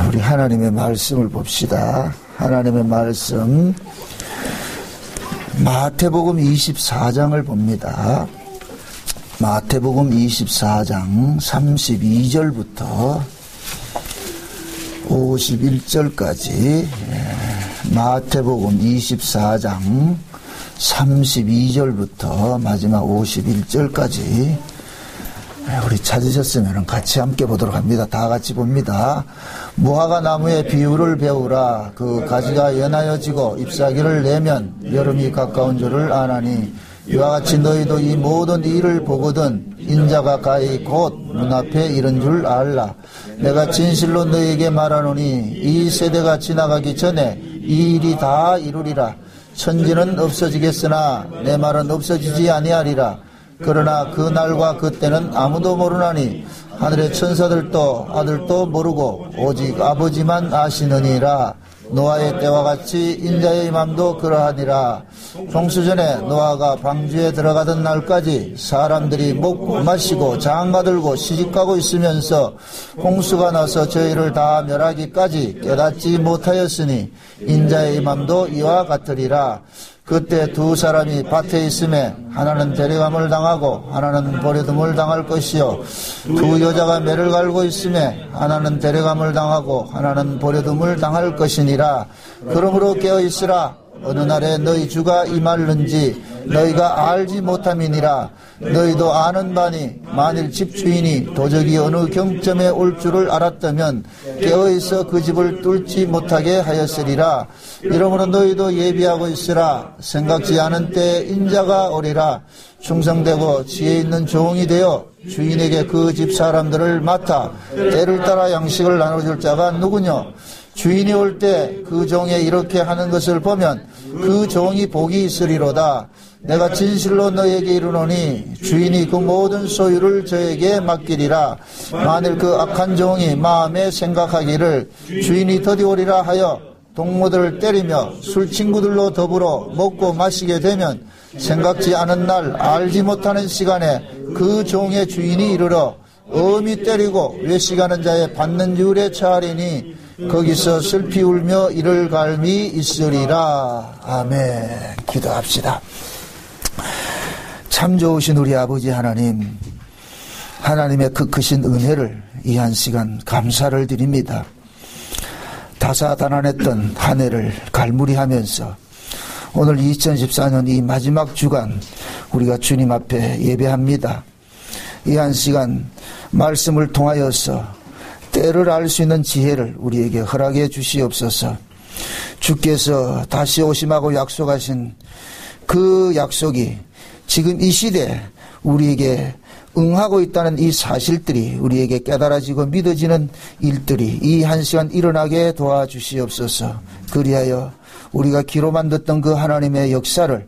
우리 하나님의 말씀을 봅시다. 하나님의 말씀 마태복음 24장을 봅니다. 마태복음 24장 32절부터 51절까지 마태복음 24장 32절부터 마지막 51절까지 우리 찾으셨으면 같이 함께 보도록 합니다. 다 같이 봅니다. 무화과 나무의 비유를 배우라. 그 가지가 연하여지고 잎사귀를 내면 여름이 가까운 줄을 아나니 이와 같이 너희도 이 모든 일을 보거든 인자가 가히 곧 눈앞에 이른 줄 알라. 내가 진실로 너희에게 말하노니 이 세대가 지나가기 전에 이 일이 다 이루리라. 천지는 없어지겠으나 내 말은 없어지지 아니하리라. 그러나 그 날과 그 때는 아무도 모르나니 하늘의 천사들도 아들도 모르고 오직 아버지만 아시느니라. 노아의 때와 같이 인자의 임함도 그러하니라. 홍수전에 노아가 방주에 들어가던 날까지 사람들이 먹고 마시고 장가들고 시집가고 있으면서 홍수가 나서 저희를 다 멸하기까지 깨닫지 못하였으니 인자의 임함도 이와 같으리라. 그때 두 사람이 밭에 있음에 하나는 데려감을 당하고 하나는 버려둠을 당할 것이요 두 여자가 매를 갈고 있음에 하나는 데려감을 당하고 하나는 버려둠을 당할 것이니라. 그러므로 깨어있으라. 어느 날에 너희 주가 임할는지 너희가 알지 못함이니라. 너희도 아는 바니 만일 집주인이 도적이 어느 경점에 올 줄을 알았다면 깨어있어 그 집을 뚫지 못하게 하였으리라. 이러므로 너희도 예비하고 있으라. 생각지 않은 때에 인자가 오리라. 충성되고 지혜 있는 종이 되어 주인에게 그 집 사람들을 맡아 때를 따라 양식을 나눠줄 자가 누구뇨? 주인이 올 때 그 종에 이렇게 하는 것을 보면 그 종이 복이 있으리로다. 내가 진실로 너에게 이르노니 주인이 그 모든 소유를 저에게 맡기리라. 만일 그 악한 종이 마음에 생각하기를 주인이 더디 오리라 하여 동무들을 때리며 술 친구들로 더불어 먹고 마시게 되면 생각지 않은 날 알지 못하는 시간에 그 종의 주인이 이르러 엄히 때리고 외식하는 자의 받는 율에 처하리니 거기서 슬피 울며 이를 갈미 있으리라. 아멘. 기도합시다. 참 좋으신 우리 아버지 하나님, 하나님의 그 크신 은혜를 이 한 시간 감사를 드립니다. 다사다난했던 한 해를 갈무리하면서 오늘 2014년 이 마지막 주간 우리가 주님 앞에 예배합니다. 이 한 시간 말씀을 통하여서 때를 알 수 있는 지혜를 우리에게 허락해 주시옵소서. 주께서 다시 오심하고 약속하신 그 약속이 지금 이 시대에 우리에게 응하고 있다는 이 사실들이 우리에게 깨달아지고 믿어지는 일들이 이 한 시간 일어나게 도와주시옵소서. 그리하여 우리가 귀로만 듣던 그 하나님의 역사를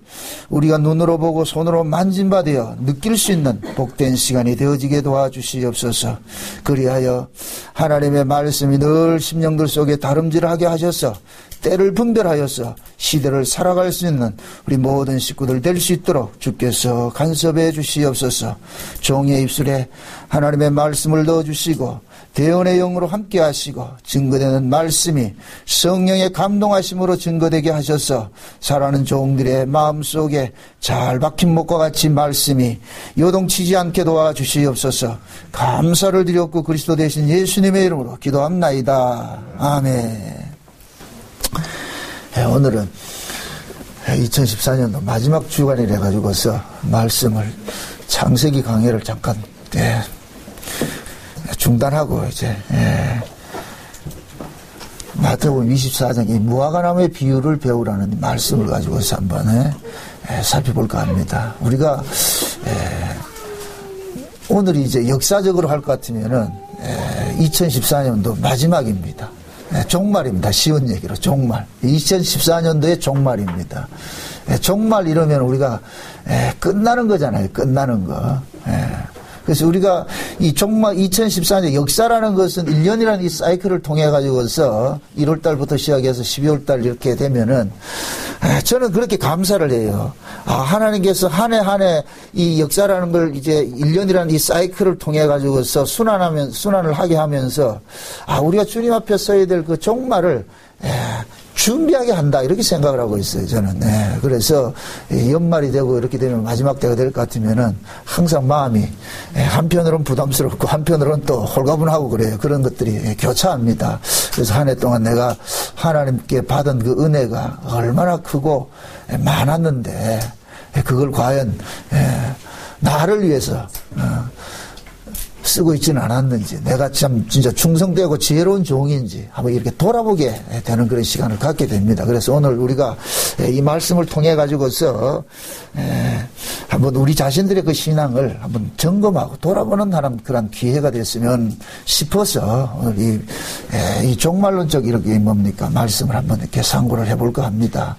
우리가 눈으로 보고 손으로 만진바되어 느낄 수 있는 복된 시간이 되어지게 도와주시옵소서. 그리하여 하나님의 말씀이 늘 심령들 속에 다름질하게 하셔서 때를 분별하여서 시대를 살아갈 수 있는 우리 모든 식구들 될 수 있도록 주께서 간섭해 주시옵소서. 종의 입술에 하나님의 말씀을 넣어주시고 대언의 영으로 함께 하시고 증거되는 말씀이 성령의 감동하심으로 증거되게 하셔서 살아가는 종들의 마음속에 잘 박힌 목과 같이 말씀이 요동치지 않게 도와주시옵소서. 감사를 드렸고 그리스도 되신 예수님의 이름으로 기도합나이다. 아멘. 오늘은 2014년도 마지막 주간이라 가지고서 말씀을 창세기 강해를 잠깐 중단하고 이제 마태복음 24장 이 무화과 나무의 비유를 배우라는 말씀을 가지고서 한번 살펴볼까 합니다. 우리가 오늘이 이제 역사적으로 할 것 같으면은 2014년도 마지막입니다. 종말입니다. 쉬운 얘기로 종말. 2014년도의 종말입니다. 종말 이러면 우리가 끝나는 거잖아요. 끝나는 거. 그래서 우리가 이 종말 2014년 역사라는 것은 1년이라는 이 사이클을 통해 가지고서 1월 달부터 시작해서 12월 달 이렇게 되면은 저는 그렇게 감사를 해요. 하나님께서 한 해 이 역사라는 걸 이제 1년이라는 이 사이클을 통해 가지고서 순환을 하게 하면서 우리가 주님 앞에 서야 될 그 종말을 준비하게 한다 이렇게 생각을 하고 있어요. 저는. 그래서 연말이 되고 이렇게 되면 마지막 때가 될 것 같으면은 항상 마음이 한편으로는 부담스럽고 한편으로는 또 홀가분하고 그래요. 그런 것들이 교차합니다. 그래서 한 해 동안 내가 하나님께 받은 그 은혜가 얼마나 크고 많았는데 그걸 과연 나를 위해서 쓰고 있지는 않았는지, 내가 참 진짜 충성되고 지혜로운 종인지 한번 이렇게 돌아보게 되는 그런 시간을 갖게 됩니다. 그래서 오늘 우리가 이 말씀을 통해 가지고서 한번 우리 자신들의 그 신앙을 한번 점검하고 돌아보는 그런 기회가 됐으면 싶어서 오늘 이 종말론적 이렇게 뭡니까 말씀을 한번 이렇게 상고를 해볼까 합니다.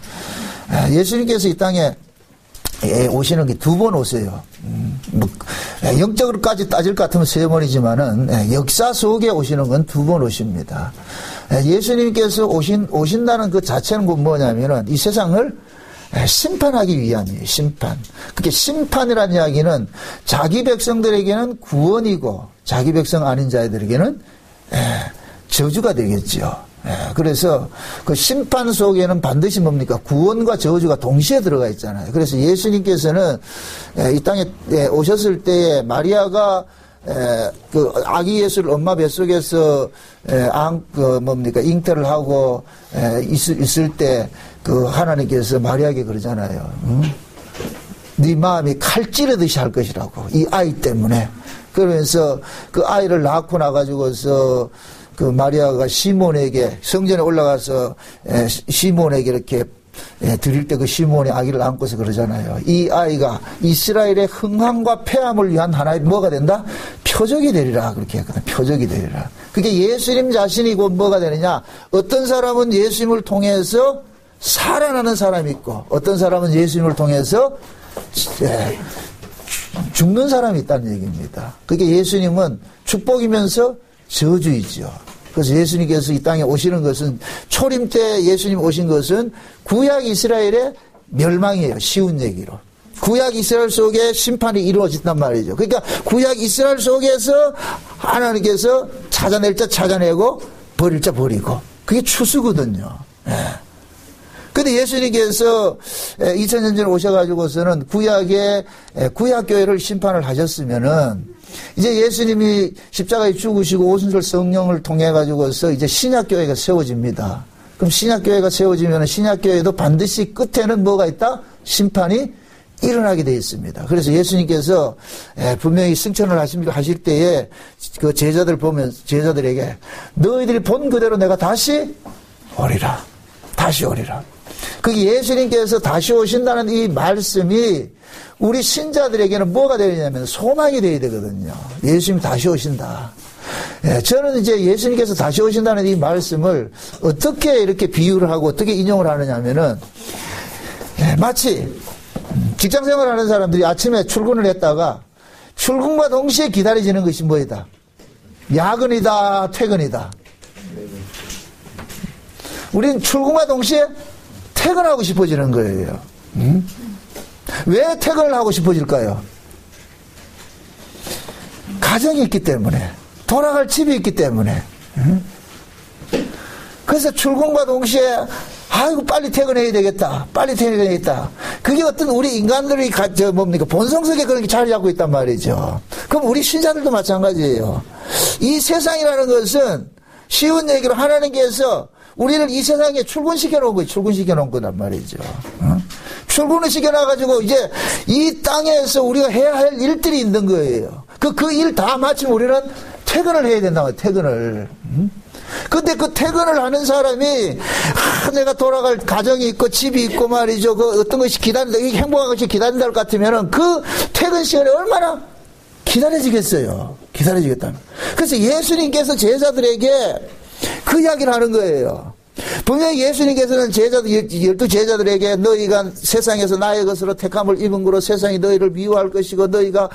예수님께서 이 땅에 오시는 게 두 번 오세요. 영적으로까지 따질 것 같으면 세 번이지만은 역사 속에 오시는 건 두 번 오십니다. 예수님께서 오신다는 그 자체는 뭐냐면은 이 세상을 심판하기 위함이에요. 심판. 그게 심판이라는 이야기는 자기 백성들에게는 구원이고 자기 백성 아닌 자들에게는 저주가 되겠죠. 그래서 그 심판 속에는 반드시 뭡니까? 구원과 저주가 동시에 들어가 있잖아요. 그래서 예수님께서는 이 땅에 오셨을 때에 마리아가 그 아기 예수를 엄마 뱃속에서 잉태를 하고 있을 때 그 하나님께서 마리아에게 그러잖아요. 네 마음이 칼 찌르듯이 할 것이라고. 이 아이 때문에. 그러면서 그 아이를 낳고 나가지고서 그 마리아가 시몬에게 성전에 올라가서 시몬에게 이렇게 드릴 때 그 시몬이 아기를 안고서 그러잖아요. 이 아이가 이스라엘의 흥함과 패함을 위한 하나의 뭐가 된다? 표적이 되리라. 그렇게 했거든. 표적이 되리라. 그게 예수님 자신이 곧 뭐가 되느냐? 어떤 사람은 예수님을 통해서 살아나는 사람이 있고 어떤 사람은 예수님을 통해서 죽는 사람이 있다는 얘기입니다. 그게 예수님은 축복이면서 저주이죠. 그래서 예수님께서 이 땅에 오시는 것은 초림 때 예수님 오신 것은 구약 이스라엘의 멸망이에요. 쉬운 얘기로. 구약 이스라엘 속에 심판이 이루어진단 말이죠. 그러니까 구약 이스라엘 속에서 하나님께서 찾아낼 자 찾아내고 버릴 자 버리고 그게 추수거든요. 근데 예수님께서 2000년 전에 오셔가지고서는 구약교회를 심판을 하셨으면은 이제 예수님이 십자가에 죽으시고 오순절 성령을 통해가지고서 이제 신약교회가 세워집니다. 그럼 신약교회가 세워지면 신약교회도 반드시 끝에는 뭐가 있다? 심판이 일어나게 되어 있습니다. 그래서 예수님께서 분명히 승천을 하실 때에 그 제자들에게 너희들이 본 그대로 내가 다시 오리라. 다시 오리라. 그게 예수님께서 다시 오신다는 이 말씀이 우리 신자들에게는 뭐가 되느냐면 소망이 되어야 되거든요. 예수님 다시 오신다. 저는 이제 예수님께서 다시 오신다는 이 말씀을 어떻게 이렇게 비유를 하고 어떻게 인용을 하느냐 하면은 마치 직장 생활하는 사람들이 아침에 출근을 했다가 출근과 동시에 기다려지는 것이 뭐이다? 야근이다, 퇴근이다. 우리는 출근과 동시에 퇴근하고 싶어지는 거예요. 왜 퇴근을 하고 싶어질까요? 가정이 있기 때문에, 돌아갈 집이 있기 때문에. 그래서 출근과 동시에 아이고 빨리 퇴근해야 되겠다. 빨리 퇴근해야겠다. 그게 어떤 우리 인간들이 본성 속에 그런 게 자리 잡고 있단 말이죠. 그럼 우리 신자들도 마찬가지예요. 이 세상이라는 것은 쉬운 얘기로 하나님께서 우리를 이 세상에 출근시켜 놓은 거예요. 출근시켜 놓은 거란 말이죠. 출근을 시켜놔가지고 이제 이 땅에서 우리가 해야 할 일들이 있는 거예요. 그 일 다 마치면 우리는 퇴근을 해야 된다고 해요. 퇴근을. 근데 그 퇴근을 하는 사람이 내가 돌아갈 가정이 있고 집이 있고 말이죠. 그 어떤 것이 행복한 것이 기다린다 할 것 같으면은 그 퇴근 시간에 얼마나 기다려지겠어요. 기다려지겠다는. 그래서 예수님께서 제자들에게 그 이야기를 하는 거예요. 분명히 예수님께서는 열두 제자들에게 너희가 세상에서 나의 것으로 택함을 입은 거로 세상이 너희를 미워할 것이고 너희가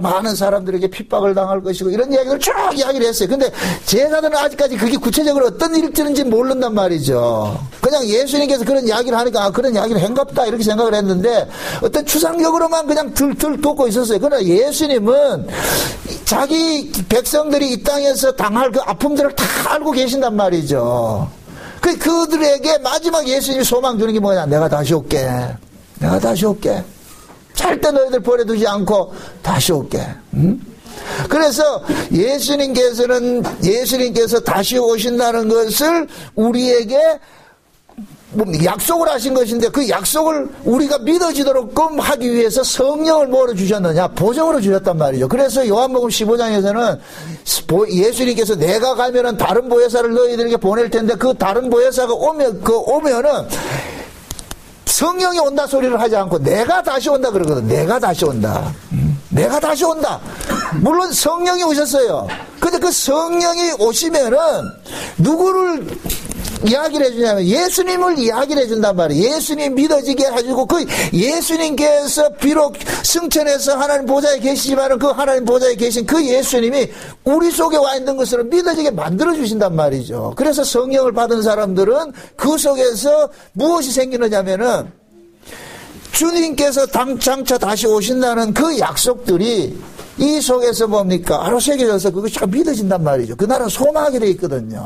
많은 사람들에게 핍박을 당할 것이고 이런 이야기를 쭉 이야기를 했어요. 근데 제자들은 아직까지 그게 구체적으로 어떤 일인지 모른단 말이죠. 그냥 예수님께서 그런 이야기를 하니까 그런 이야기를 한갑다 이렇게 생각을 했는데 어떤 추상적으로만 그냥 듣고 있었어요. 그러나 예수님은 자기 백성들이 이 땅에서 당할 그 아픔들을 다 알고 계신단 말이죠. 그들에게 마지막 예수님이 소망 주는 게 뭐냐? 내가 다시 올게. 내가 다시 올게. 절대 너희들 버려두지 않고 다시 올게. 응? 그래서 예수님께서 다시 오신다는 것을 우리에게 약속을 하신 것인데 그 약속을 우리가 믿어지도록끔 하기 위해서 성령을 뭐로 주셨느냐? 보정으로 주셨단 말이죠. 그래서 요한복음 15장에서는 예수님께서 내가 가면은 다른 보혜사를 너희들에게 보낼 텐데 그 다른 보혜사가 오면은 성령이 온다 소리를 하지 않고 내가 다시 온다 그러거든. 내가 다시 온다. 내가 다시 온다. 물론 성령이 오셨어요. 근데 그 성령이 오시면은 누구를 이야기를 해주냐면 예수님을 이야기를 해준단 말이에요. 예수님 믿어지게 해주고 그 예수님께서 비록 승천해서 하나님 보좌에 계시지만 그 하나님 보좌에 계신 그 예수님이 우리 속에 와 있는 것으로 믿어지게 만들어주신단 말이죠. 그래서 성령을 받은 사람들은 그 속에서 무엇이 생기느냐면은 주님께서 장차 다시 오신다는 그 약속들이 이 속에서 뭡니까? 바로 새겨져서 그것이 믿어진단 말이죠. 그날은 소망하게 되어 있거든요.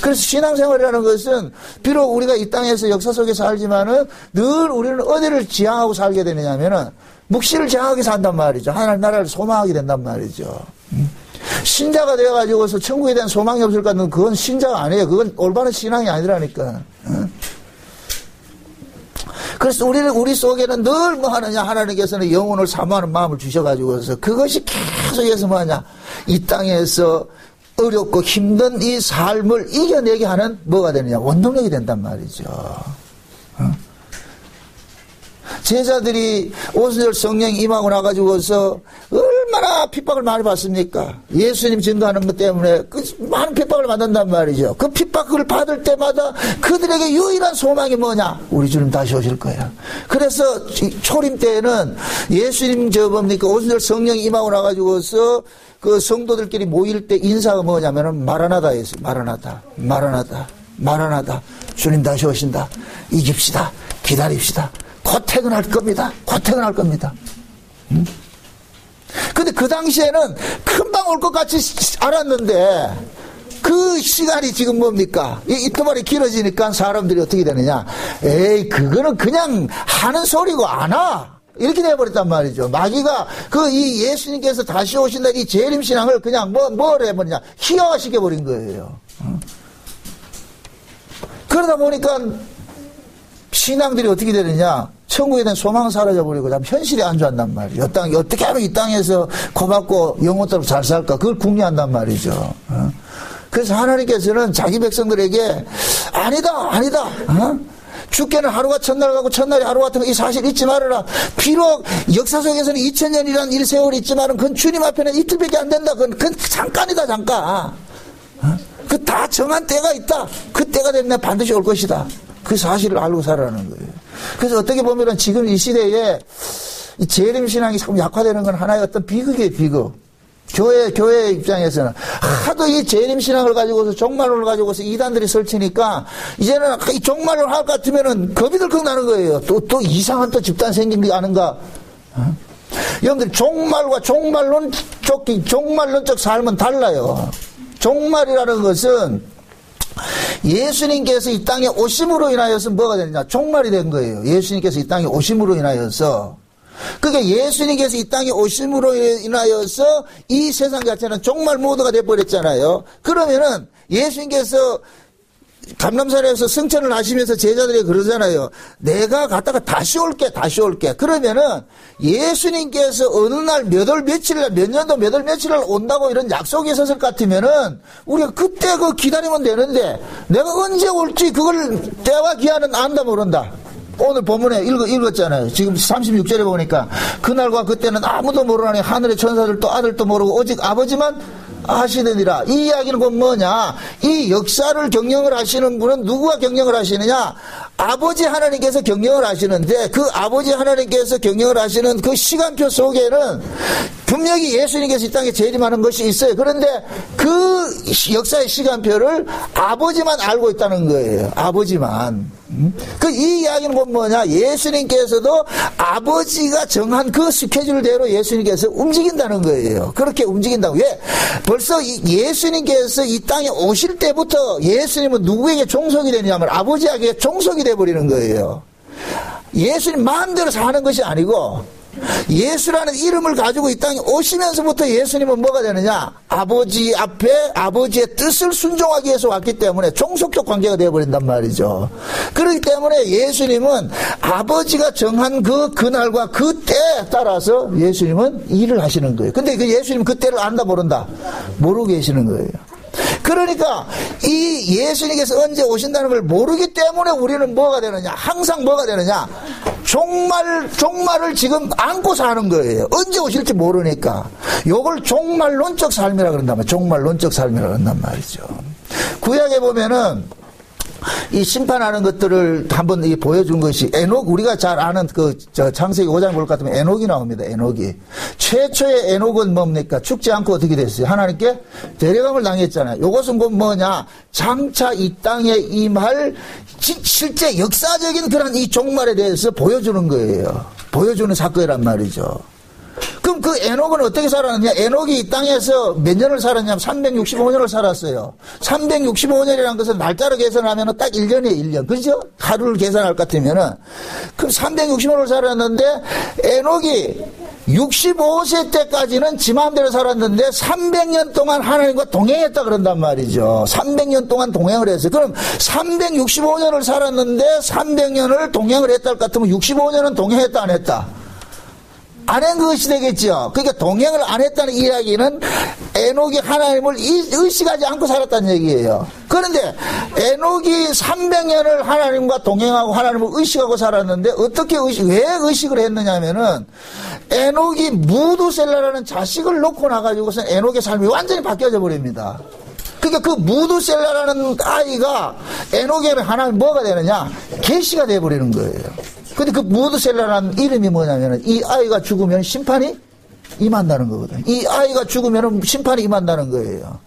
그래서 신앙생활이라는 것은 비록 우리가 이 땅에서 역사 속에서 살지만은 늘 우리는 어디를 지향하고 살게 되느냐면은 묵시를 지향하게 산단 말이죠. 하나님 나라를 소망하게 된단 말이죠. 신자가 되어가지고서 천국에 대한 소망이 없을까? 그건 신자가 아니에요. 그건 올바른 신앙이 아니라니까. 그래서 우리 속에는 늘 뭐 하느냐? 하나님께서는 영혼을 사모하는 마음을 주셔가지고서 그것이 계속해서 뭐하냐? 이 땅에서 어렵고 힘든 이 삶을 이겨내게 하는 뭐가 되느냐? 원동력이 된단 말이죠. 제자들이 오순절 성령이 임하고 나가지고서 얼마나 핍박을 많이 받습니까? 예수님 증거하는 것 때문에 그 많은 핍박을 받는단 말이죠. 그 핍박을 받을 때마다 그들에게 유일한 소망이 뭐냐? 우리 주님 다시 오실 거야. 그래서 초림 때에는 예수님 오순절 성령이 임하고 나가지고서 그 성도들끼리 모일 때 인사가 뭐냐면은 마라나다 했어요. 마라나다, 마라나다, 마라나다. 주님 다시 오신다. 이깁시다. 기다립시다. 곧 퇴근할 겁니다. 곧 퇴근할 겁니다. 근데 그 당시에는 금방 올 것 같이 알았는데 그 시간이 지금 뭡니까? 이틀만이 길어지니까 사람들이 어떻게 되느냐? 에이, 그거는 그냥 하는 소리고 안 와. 이렇게 돼버렸단 말이죠. 마귀가 이 예수님께서 다시 오신다 이 재림신앙을 그냥 뭘 해버리냐? 희화화시켜버린 거예요. 그러다 보니까 신앙들이 어떻게 되느냐? 천국에 대한 소망은 사라져버리고 현실에 안주한단 말이에요. 어떻게 하면 이 땅에서 고맙고 영원토록 잘 살까? 그걸 궁리한단 말이죠. 그래서 하나님께서는 자기 백성들에게 아니다. 죽게는 하루가 첫날 가고 첫날이 하루 같은 거 이 사실 잊지 말아라. 비록 역사 속에서는 2000년이라는 일 세월이 있지만은 그건 주님 앞에는 이틀밖에 안 된다. 그건 잠깐이다, 잠깐. 그 다 정한 때가 있다. 그 때가 되면 반드시 올 것이다. 그 사실을 알고 살아라는 거예요. 그래서 어떻게 보면은 지금 이 시대에 이 재림신앙이 조금 약화되는 건 하나의 어떤 비극이에요, 비극. 교회 입장에서는 하도 이 재림신앙을 가지고서 종말론을 가지고서 이단들이 설치니까 이제는 이 종말론 할 것 같으면은 겁이 덜컥 나는 거예요. 또 이상한 또 집단 생긴 게 아는가. 여러분들 종말과 종말론적 삶은 달라요. 종말이라는 것은 예수님께서 이 땅에 오심으로 인하여서 뭐가 되느냐? 종말이 된 거예요. 예수님께서 이 땅에 오심으로 인하여서. 그러니까 예수님께서 이 땅에 오심으로 인하여서 이 세상 자체는 종말 모드가 돼버렸잖아요. 그러면은 예수님께서 감람산에서 승천을 하시면서 제자들에게 그러잖아요. 내가 갔다가 다시 올게. 그러면은 예수님께서 어느 날 몇 년도 몇 월 며칠 날 온다고 이런 약속이 있었을 것 같으면은 우리가 그때 기다리면 되는데 내가 언제 올지 그걸 때와 기한은 안다 모른다. 오늘 본문에 읽었잖아요. 지금 36절에 보니까 그날과 그때는 아무도 모르나니 하늘의 천사들도 아들도 모르고 오직 아버지만 아시느니라. 이 이야기는 곧 뭐냐? 이 역사를 경영을 하시는 분은 누구가 경영을 하시느냐? 아버지 하나님께서 경영을 하시는데 그 아버지 하나님께서 경영을 하시는 그 시간표 속에는 분명히 예수님께서 이 땅에 재림하는 것이 있어요. 그런데 그 역사의 시간표를 아버지만 알고 있다는 거예요. 아버지만. 그 이 이야기는 뭐냐? 예수님께서도 아버지가 정한 그 스케줄대로 예수님께서 움직인다는 거예요. 그렇게 움직인다고. 왜? 벌써 예수님께서 이 땅에 오실 때부터 예수님은 누구에게 종속이 되냐면 아버지에게 종속이 돼버리는 거예요. 예수님 마음대로 사는 것이 아니고 예수라는 이름을 가지고 이 땅에 오시면서부터 예수님은 뭐가 되느냐? 아버지 앞에 아버지의 뜻을 순종하기 위해서 왔기 때문에 종속적 관계가 되어버린단 말이죠. 그렇기 때문에 예수님은 아버지가 정한 그 그날과 그 때에 따라서 예수님은 일을 하시는 거예요. 근데 그 예수님 그 때를 안다 모른다? 모르고 계시는 거예요. 그러니까 이 예수님께서 언제 오신다는 걸 모르기 때문에 우리는 뭐가 되느냐? 항상 뭐가 되느냐? 종말을 지금 안고 사는 거예요. 언제 오실지 모르니까. 요걸 종말론적 삶이라 그런단 말이에요. 종말론적 삶이라 그런단 말이죠. 구약에 보면은 이 심판하는 것들을 한번 보여준 것이 에녹, 우리가 잘 아는 창세기 5장 볼 것 같으면 에녹이 나옵니다. 에녹이. 최초의 에녹은 뭡니까? 죽지 않고 어떻게 됐어요? 하나님께 데려감을 당했잖아요. 요것은 뭐냐? 장차 이 땅에 임할 실제 역사적인 그런 이 종말에 대해서 보여주는 거예요. 보여주는 사건이란 말이죠. 그럼 그 에녹은 어떻게 살았느냐? 에녹이 이 땅에서 몇 년을 살았냐면 365년을 살았어요. 365년이라는 것은 날짜로 계산하면 딱 1년이에요, 1년. 그죠? 하루를 계산할 것 같으면은. 그럼 365년을 살았는데, 에녹이 65세 때까지는 지 마음대로 살았는데 300년 동안 하나님과 동행했다 그런단 말이죠. 300년 동안 동행을 했어요. 그럼 365년을 살았는데 300년을 동행을 했다 할 것 같으면 65년은 동행했다 안 했다? 안 한 것이 되겠죠. 그러니까 동행을 안 했다는 이야기는 에녹이 하나님을 의식하지 않고 살았다는 얘기예요. 그런데 에녹이 300년을 하나님과 동행하고 하나님을 의식하고 살았는데 어떻게 왜 의식을 했느냐면은 에녹이 무두셀라라는 자식을 놓고 나가지고서 에녹의 삶이 완전히 바뀌어져 버립니다. 그러니까 그 무두셀라라는 아이가 에녹에는 하나님 뭐가 되느냐? 계시가 돼버리는 거예요. 근데 그 무드셀라라는 이름이 뭐냐면은 이 아이가 죽으면 심판이 임한다는 거거든요. 이 아이가 죽으면 심판이 임한다는 거예요.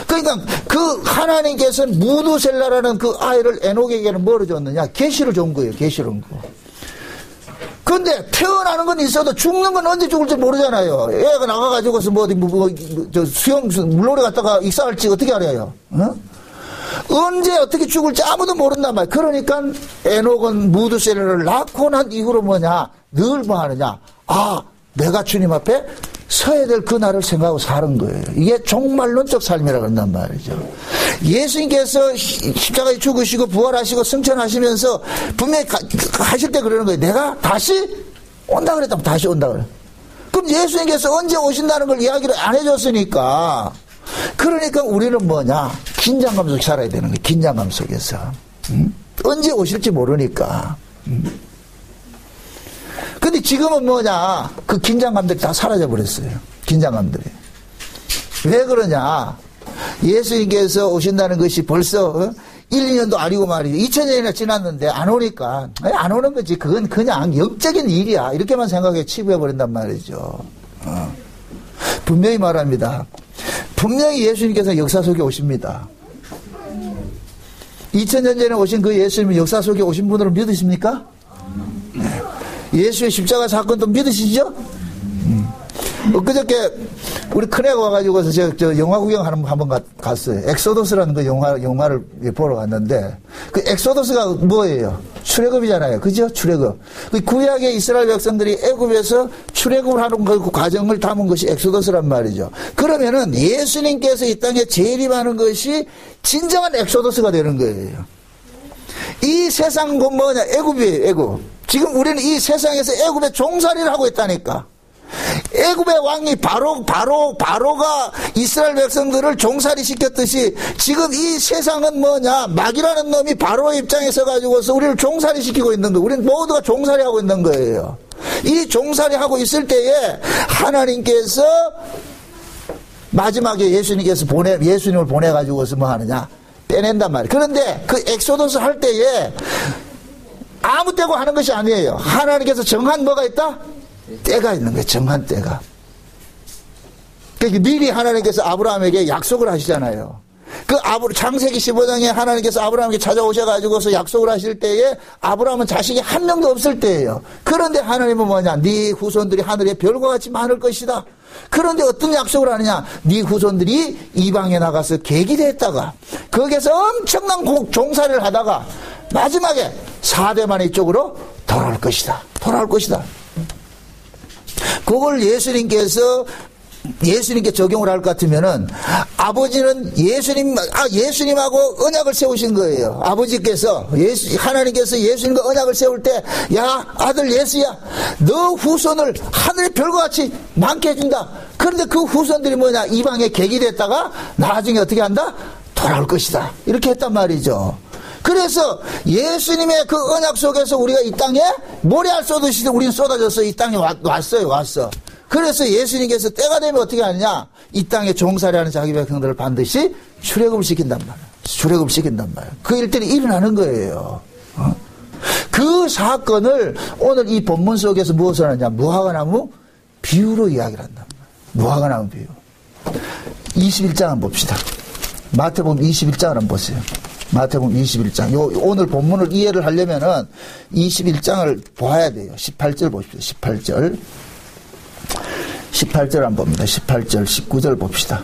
그러니까 그 하나님께서는 무드셀라라는 그 아이를 에녹에게는 뭐를 줬느냐? 계시를 준 거예요. 계시를 준 거. 근데 태어나는 건 있어도 죽는 건 언제 죽을지 모르잖아요. 애가 나가가지고서 수영 물놀이 갔다가 익사할지 어떻게 알아요? 어? 언제 어떻게 죽을지 아무도 모른단 말이에요. 그러니까 에녹은 무드셀라를 낳고 난 이후로 뭐냐? 늘 뭐 하느냐? 아, 내가 주님 앞에 서야 될 그날을 생각하고 사는 거예요. 이게 종말론적 삶이라고 한단 말이죠. 예수님께서 십자가에 죽으시고 부활하시고 승천하시면서 분명히 하실 때 그러는 거예요. 내가 다시 온다 그랬다면 다시 온다 그래. 그럼 예수님께서 언제 오신다는 걸 이야기를 안 해줬으니까 그러니까 우리는 뭐냐? 긴장감 속에 살아야 되는 거예요. 긴장감 속에서. 언제 오실지 모르니까. 근데 지금은 뭐냐? 그 긴장감들이 다 사라져 버렸어요. 긴장감들이. 왜 그러냐? 예수님께서 오신다는 것이 벌써 1, 2년도 아니고 말이죠. 2000년이나 지났는데 안 오니까 안 오는 거지. 그건 그냥 영적인 일이야. 이렇게만 생각해 치부해버린단 말이죠. 분명히 말합니다. 분명히 예수님께서 역사 속에 오십니다. 2000년 전에 오신 그 예수님은 역사 속에 오신 분으로 믿으십니까? 네. 예수의 십자가 사건도 믿으시죠? 엊그저께 우리 큰애가 와가지고서 저 영화 구경 한번 갔어요. 엑소더스라는 그 영화를 보러 갔는데 그 엑소더스가 뭐예요? 출애굽이잖아요. 그죠? 출애굽. 그 구약의 이스라엘 백성들이 애굽에서 출애굽을 하는 그 과정을 담은 것이 엑소더스란 말이죠. 그러면은 예수님께서 이 땅에 재림하는 것이 진정한 엑소더스가 되는 거예요. 이 세상 건 뭐냐? 애굽이에요. 애굽. 지금 우리는 이 세상에서 애굽의 종살이를 하고 있다니까. 애굽의 왕이 바로가 이스라엘 백성들을 종살이 시켰듯이 지금 이 세상은 뭐냐? 마귀라는 놈이 바로의 입장에 서가지고서 우리를 종살이 시키고 있는 거예요. 우리는 모두가 종살이 하고 있는 거예요. 이 종살이 하고 있을 때에 하나님께서 마지막에 예수님을 보내가지고서 뭐 하느냐? 빼낸단 말이에요. 그런데 그 엑소더스 할 때에 아무 때고 하는 것이 아니에요. 하나님께서 정한 뭐가 있다? 때가 있는 거예요. 정한 때가. 그러니까 미리 하나님께서 아브라함에게 약속을 하시잖아요. 그 창세기 15장에 하나님께서 아브라함에게 찾아오셔가지고서 약속을 하실 때에 아브라함은 자식이 한 명도 없을 때예요. 그런데 하나님은 뭐냐? 네 후손들이 하늘의 별과 같이 많을 것이다. 그런데 어떤 약속을 하느냐? 네 후손들이 이방에 나가서 계기됐다가 거기에서 엄청난 종살이를 하다가 마지막에 4대 만의 쪽으로 돌아올 것이다. 돌아올 것이다. 그걸 예수님께 적용을 할 것 같으면은 아버지는 예수님하고 언약을 세우신 거예요. 아버지께서 하나님께서 예수님과 언약을 세울 때 야 아들 예수야 너 후손을 하늘의 별과 같이 많게 해준다. 그런데 그 후손들이 뭐냐 이방에 계기됐다가 나중에 어떻게 한다? 돌아올 것이다. 이렇게 했단 말이죠. 그래서 예수님의 그 언약 속에서 우리가 이 땅에 모래알 쏟으시듯 우리는 쏟아져서 이 땅에 왔어. 그래서 예수님께서 때가 되면 어떻게 하느냐? 이 땅에 종살이하는 자기 백성들을 반드시 출애굽을 시킨단 말이에요. 출애굽을 시킨단 말이에요. 그 일들이 일어나는 거예요. 그 사건을 오늘 이 본문 속에서 무엇을 하느냐? 무화과나무 비유로 이야기를 한단 말이에요. 무화과나무 비유. 21장 한번 봅시다. 마태복음 21장을 한번 보세요. 마태복음 21장. 오늘 본문을 이해를 하려면은 21장을 봐야 돼요. 18절 보십시오. 18절 한번 봅니다. 18절, 19절 봅시다.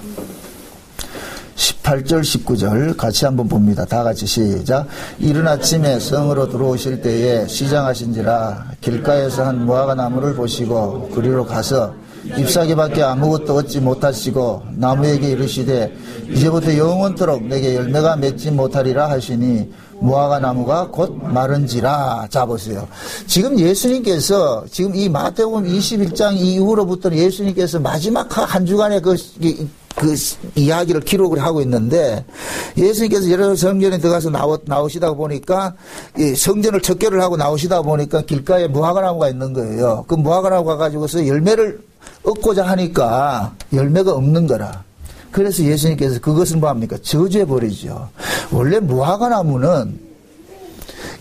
18절, 19절 같이 한번 봅니다. 다 같이 시작. 이른 아침에 성으로 들어오실 때에 시장하신지라 길가에서 한 무화과 나무를 보시고 그리로 가서 잎사귀밖에 아무것도 얻지 못하시고 나무에게 이르시되 이제부터 영원토록 내게 열매가 맺지 못하리라 하시니 무화과 나무가 곧 마른지라. 자 보세요. 지금 예수님께서 지금 이 마태복음 21장 이후로부터 예수님께서 마지막 한 주간의 그 이야기를 기록을 하고 있는데 예수님께서 여러 성전에 들어가서 나오시다 보니까 이 성전을 척결을 하고 나오시다 보니까 길가에 무화과 나무가 있는 거예요. 그 무화과 나무가 가지고서 열매를 얻고자 하니까 열매가 없는 거라. 그래서 예수님께서 그것을 뭐합니까? 저주해버리죠. 원래 무화과 나무는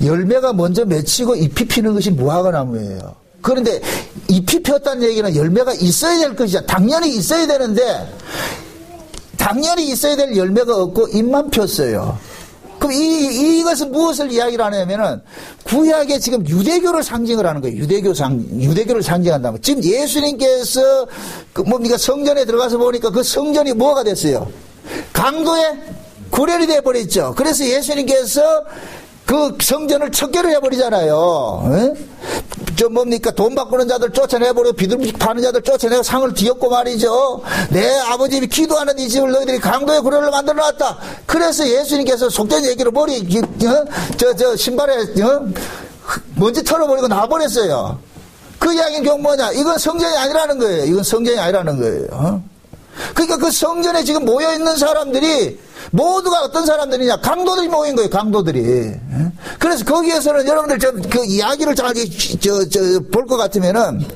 열매가 먼저 맺히고 잎이 피는 것이 무화과 나무예요. 그런데 잎이 폈다는 얘기는 열매가 있어야 될 것이죠. 당연히 있어야 되는데 당연히 있어야 될 열매가 없고 잎만 폈어요. 그럼 이것은 무엇을 이야기를 하냐면은 구약에 지금 유대교를 상징을 하는 거예요. 유대교를 상징한다면 지금 예수님께서 뭡니까 성전에 들어가서 보니까 그 성전이 뭐가 됐어요? 강도의 구렬이 되어버렸죠. 그래서 예수님께서 그 성전을 척결을 해버리잖아요. 뭡니까 돈 바꾸는 자들 쫓아내버리고 비둘기 파는 자들 쫓아내고 상을 뒤엎고 말이죠. 내 아버님이 기도하는 이 집을 너희들이 강도의 구렬로 만들어놨다. 그래서 예수님께서 속된 얘기로 머리 신발에 먼지 털어버리고 나와버렸어요. 그 이야기는 결국 뭐냐? 이건 성전이 아니라는 거예요. 이건 성전이 아니라는 거예요. 그러니까 그 성전에 지금 모여있는 사람들이 모두가 어떤 사람들이냐? 강도들이 모인 거예요, 강도들이. 그래서 거기에서는 여러분들 그 이야기를 잘 볼 것 같으면은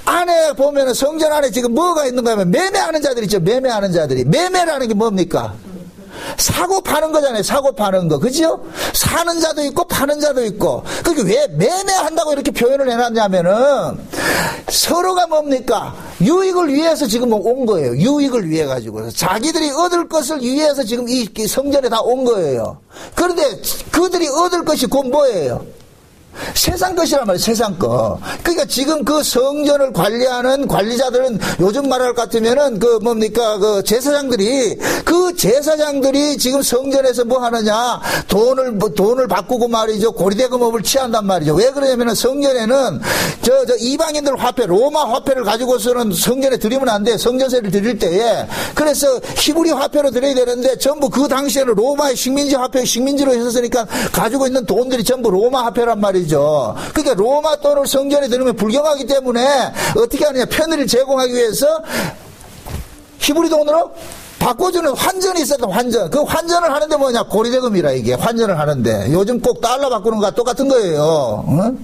안에 보면은 성전 안에 지금 뭐가 있는가 하면 매매하는 자들이 있죠, 매매하는 자들이. 매매라는 게 뭡니까? 사고 파는 거잖아요. 사고 파는 거. 그죠? 사는 자도 있고 파는 자도 있고. 그게 왜 매매한다고 이렇게 표현을 해놨냐면은 서로가 뭡니까? 유익을 위해서 지금 온 거예요. 유익을 위해 가지고. 자기들이 얻을 것을 위해서 지금 이 성전에 다 온 거예요. 그런데 그들이 얻을 것이 곧 뭐예요? 세상 것이란 말이에요. 세상 것. 그러니까 지금 그 성전을 관리하는 관리자들은 요즘 말할 것 같으면은 그 제사장들이 지금 성전에서 뭐 하느냐? 돈을 바꾸고 말이죠. 고리대금업을 취한단 말이죠. 왜 그러냐면은 성전에는 이방인들 화폐, 로마 화폐를 가지고서는 성전에 드리면 안 돼. 성전세를 드릴 때에. 그래서 히브리 화폐로 드려야 되는데 전부 그 당시에는 로마의 식민지로 했었으니까 가지고 있는 돈들이 전부 로마 화폐란 말이죠. 그러니까 로마 돈을 성전에 넣으면 불경하기 때문에 어떻게 하느냐? 편의를 제공하기 위해서 히브리 돈으로 바꿔주는 환전이 있었던 환전. 그 환전을 하는데 뭐냐? 고리대금이라 이게 환전을 하는데 요즘 꼭 달러 바꾸는 거와 똑같은 거예요.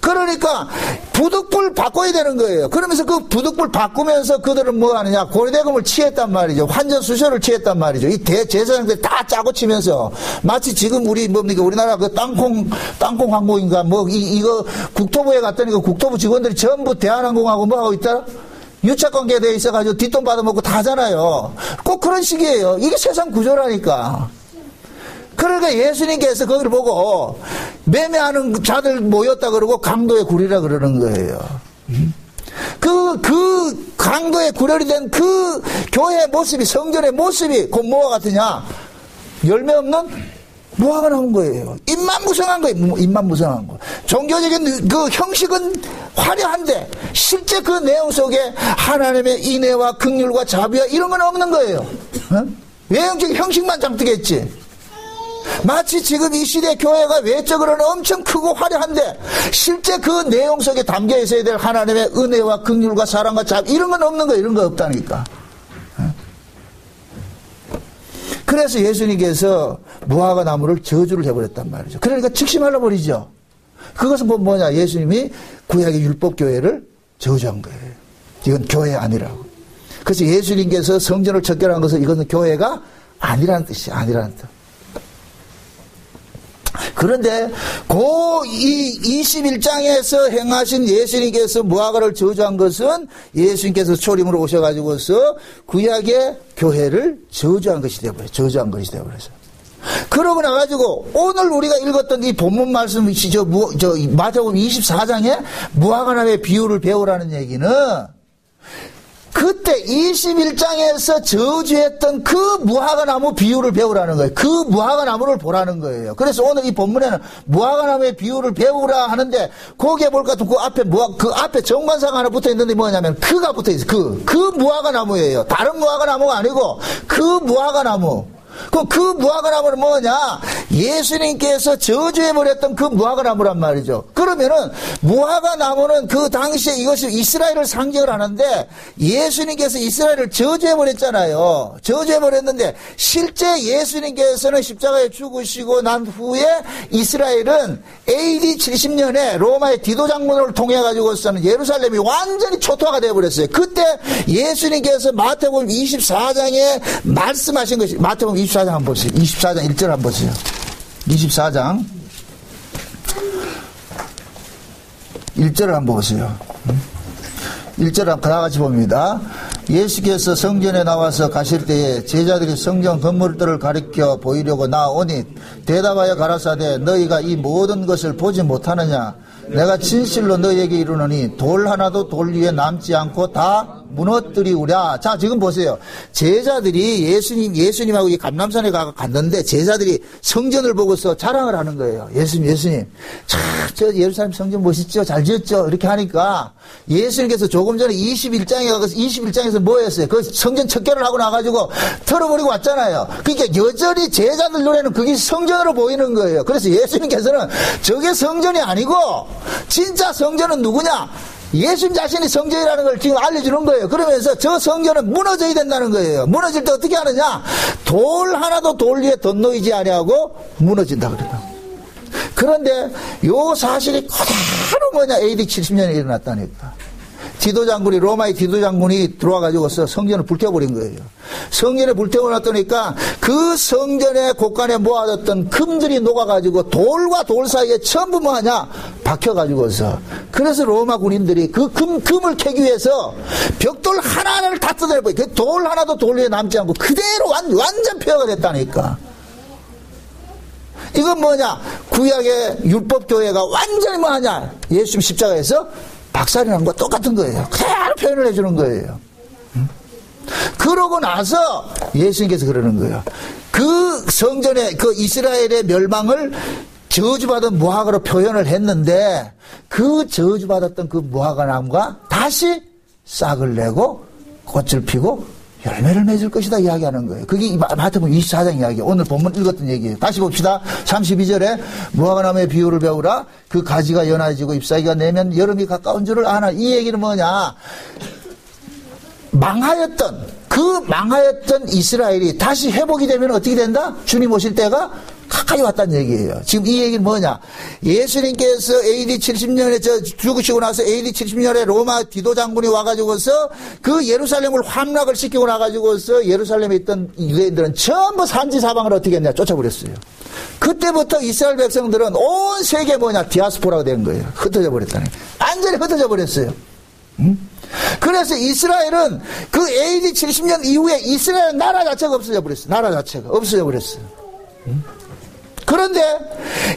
그러니까 부득불 바꿔야 되는 거예요. 그러면서 그 부득불 바꾸면서 그들은 뭐 하느냐, 고려대금을 취했단 말이죠. 환전수수료를 취했단 말이죠. 이 대제사장들 다 짜고 치면서 마치 지금 우리 뭡니까, 우리나라 그 땅콩 항공인가 뭐 이거 국토부에 갔더니 그 국토부 직원들이 전부 대한항공하고 뭐 하고 있다? 유착관계에 대해 있어가지고 뒷돈 받아먹고 다 하잖아요. 꼭 그런 식이에요. 이게 세상 구조라니까. 그러니까 예수님께서 거기를 보고 매매하는 자들 모였다 그러고 강도의 구리라 그러는 거예요. 그 강도의 구렬이 된 그 교회의 모습이, 성전의 모습이 곧 뭐와 같으냐? 열매 없는 무화과 나온 거예요. 입만 무성한 거예요. 입만 무성한 거. 종교적인 그 형식은 화려한데 실제 그 내용 속에 하나님의 인애와 긍휼과 자비와 이런 건 없는 거예요. 외형적 형식만 장뜨겠지. 마치 지금 이 시대 교회가 외적으로는 엄청 크고 화려한데 실제 그 내용 속에 담겨 있어야 될 하나님의 은혜와 긍휼과 사랑과 자비 이런 건 없는 거예요. 이런 거 없다니까. 그래서 예수님께서 무화과 나무를 저주를 해버렸단 말이죠. 그러니까 즉시 말라버리죠. 그것은 뭐냐? 예수님이 구약의 율법교회를 저주한 거예요. 이건 교회 아니라고. 그래서 예수님께서 성전을 척결한 것은 이것은 교회가 아니라는 뜻이에요. 아니라는 뜻. 그런데 이 21장에서 행하신 예수님께서 무화과를 저주한 것은 예수님께서 초림으로 오셔가지고서 구약의 교회를 저주한 것이 되어버려요. 저주한 것이 되어버려서. 그러고 나가지고 오늘 우리가 읽었던 이 본문 말씀, 마태복음 24장에 무화과나무의 비유를 배우라는 얘기는 그때 21장에서 저주했던 그 무화과나무 비유를 배우라는 거예요. 그 무화과나무를 보라는 거예요. 그래서 오늘 이 본문에는 무화과나무의 비유를 배우라 하는데 거기에 볼까 그 앞에 정관사가 하나 붙어 있는데 뭐냐면 그가 붙어 있어요. 그 무화과나무예요. 다른 무화과나무가 아니고 그 무화과나무. 그럼 그 무화과나무는 뭐냐? 예수님께서 저주해버렸던 그 무화과나무란 말이죠. 그러면은 무화과나무는 그 당시에 이것이 이스라엘을 상징을 하는데 예수님께서 이스라엘을 저주해버렸잖아요. 저주해버렸는데 실제 예수님께서는 십자가에 죽으시고 난 후에 이스라엘은 AD 70년에 로마의 디도 장군을 통해 가지고서는 예루살렘이 완전히 초토화가 되어버렸어요. 그때 예수님께서 마태복음 24장에 말씀하신 것이 마태복음 24장 한번 보세요. 24장 1절 한번 보세요. 24장 1절을 한번 보세요. 1절 다 같이 봅니다. 예수께서 성전에 나와서 가실 때에 제자들이 성전 건물들을 가리켜 보이려고 나오니 대답하여 가라사대 너희가 이 모든 것을 보지 못하느냐? 내가 진실로 너희에게 이르노니 돌 하나도 돌 위에 남지 않고 다 무너뜨리우랴. 자, 지금 보세요. 제자들이 예수님하고 이 감람산에 갔는데 제자들이 성전을 보고서 자랑을 하는 거예요. 예수님. 참, 저 예루살렘 성전 멋있죠? 잘 지었죠? 이렇게 하니까 예수님께서 조금 전에 21장에서 뭐 했어요? 그 성전 척결을 하고 나가지고 털어버리고 왔잖아요. 그러니까 여전히 제자들 눈에는 그게 성전으로 보이는 거예요. 그래서 예수님께서는 저게 성전이 아니고 진짜 성전은 누구냐? 예수님 자신이 성전이라는 걸 지금 알려주는 거예요. 그러면서 저 성전은 무너져야 된다는 거예요. 무너질 때 어떻게 하느냐? 돌 하나도 돌 위에 덧놓이지 아니하고 무너진다 그랬다. 그런데 요 사실이 그대로 뭐냐? AD 70년에 일어났다니까. 로마의 디도 장군이 들어와가지고서 성전을 불태워버린 거예요. 성전에 불태워놨다니까 그 성전의 곳간에 모아뒀던 금들이 녹아가지고 돌과 돌 사이에 전부 뭐하냐? 박혀가지고서. 그래서 로마 군인들이 그 금을 캐기 위해서 벽돌 하나를 다 뜯어내버려. 그 돌 하나도 돌 위에 남지 않고 그대로 완전 폐허가 됐다니까. 이건 뭐냐? 구약의 율법교회가 완전히 뭐하냐? 예수님 십자가에서 박살이 난 거 똑같은 거예요. 그대로 표현을 해주는 거예요. 그러고 나서 예수님께서 그러는 거예요. 그 성전의 그 이스라엘의 멸망을 저주받은 무화과로 표현을 했는데 그 저주받았던 그 무화과 나무가 다시 싹을 내고 꽃을 피고 열매를 맺을 것이다 이야기하는 거예요. 그게 마태복음 24장 이야기예요. 오늘 본문 읽었던 얘기예요. 다시 봅시다. 32절에 무화과나무의 비유를 배우라. 그 가지가 연해지고 잎사귀가 내면 여름이 가까운 줄을 아나. 이 얘기는 뭐냐? 망하였던 이스라엘이 다시 회복이 되면 어떻게 된다? 주님 오실 때가 가까이 왔다는 얘기예요. 지금 이 얘기는 뭐냐? 예수님께서 AD 70년에 죽으시고 나서 AD 70년에 로마 디도 장군이 와가지고서 그 예루살렘을 함락을 시키고 나가지고서 예루살렘에 있던 유대인들은 전부 산지 사방을 어떻게 했냐? 쫓아버렸어요. 그때부터 이스라엘 백성들은 온 세계 뭐냐? 디아스포라가 된 거예요. 흩어져 버렸다는 거예요. 완전히 흩어져 버렸어요. 그래서 이스라엘은 그 AD 70년 이후에 이스라엘 나라 자체가 없어져 버렸어요. 나라 자체가 없어져 버렸어요. 그런데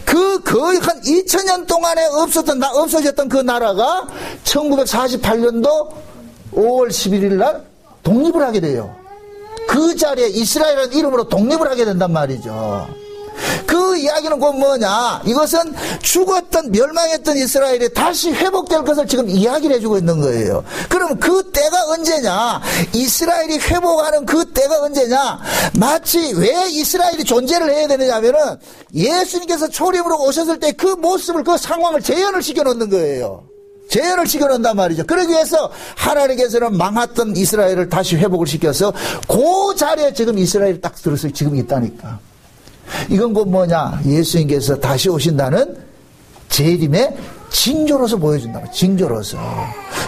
그 거의 한 2000년 동안에 없어졌던 그 나라가 1948년도 5월 11일 날 독립을 하게 돼요. 그 자리에 이스라엘이라는 이름으로 독립을 하게 된단 말이죠. 그 이야기는 곧 뭐냐? 이것은 죽었던 멸망했던 이스라엘이 다시 회복될 것을 지금 이야기를 해주고 있는 거예요. 그럼 그 때가 언제냐? 이스라엘이 회복하는 그 때가 언제냐? 마치 왜 이스라엘이 존재를 해야 되느냐 하면은 예수님께서 초림으로 오셨을 때 그 모습을, 그 상황을 재현을 시켜놓는 거예요. 재현을 시켜놓는단 말이죠. 그러기 위해서 하나님께서는 망했던 이스라엘을 다시 회복을 시켜서 그 자리에 지금 이스라엘이 딱 들어서 지금 있다니까. 이건 곧 뭐냐? 예수님께서 다시 오신다는 재림의 징조로서 보여준다. 징조로서.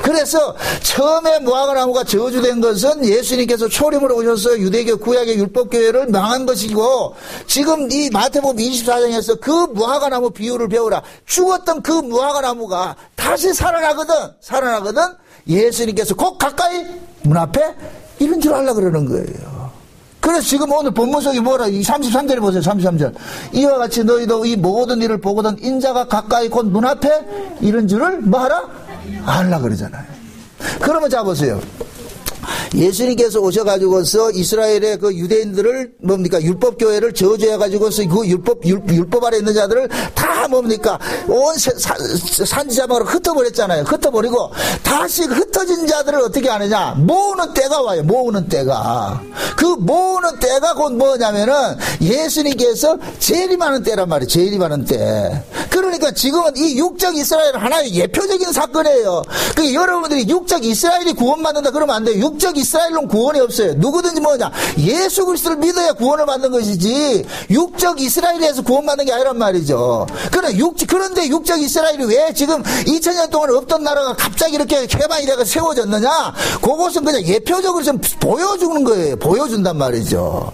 그래서 처음에 무화과 나무가 저주된 것은 예수님께서 초림으로 오셔서 유대교 구약의 율법교회를 망한 것이고, 지금 이 마태복음 24장에서 그 무화과 나무 비유를 배우라. 죽었던 그 무화과 나무가 다시 살아나거든. 예수님께서 곧 가까이 문 앞에 이런 줄 알라 그러는 거예요. 그래서 지금 오늘 본문 속이 뭐라, 이 33절에 보세요, 33절. 이와 같이 너희도 이 모든 일을 보거든 인자가 가까이 곧 문 앞에 이런 줄을 뭐하라? 알라 그러잖아요. 그러면 자 보세요. 예수님께서 오셔가지고서 이스라엘의 그 유대인들을 뭡니까? 율법교회를 저주해가지고서 그 율법 아래 있는 자들을 다 뭡니까? 온 산지사방으로 흩어버렸잖아요. 흩어버리고 다시 흩어진 자들을 어떻게 하느냐? 모으는 때가 와요. 모으는 때가. 그 모으는 때가 곧 뭐냐면은 예수님께서 재림하는 때란 말이에요. 재림하는 때. 그러니까 지금은 이 육적 이스라엘은 하나의 예표적인 사건이에요. 그 여러분들이 육적 이스라엘이 구원받는다 그러면 안 돼요. 육적 이스라엘은 구원이 없어요. 누구든지 뭐냐? 예수 그리스도를 믿어야 구원을 받는 것이지 육적 이스라엘에서 구원받는 게 아니란 말이죠. 그런데 육적 이스라엘이 왜 지금 2000년 동안 없던 나라가 갑자기 이렇게 해방이 돼서 세워졌느냐? 그것은 그냥 예표적으로 좀 보여주는 거예요. 보여준단 말이죠.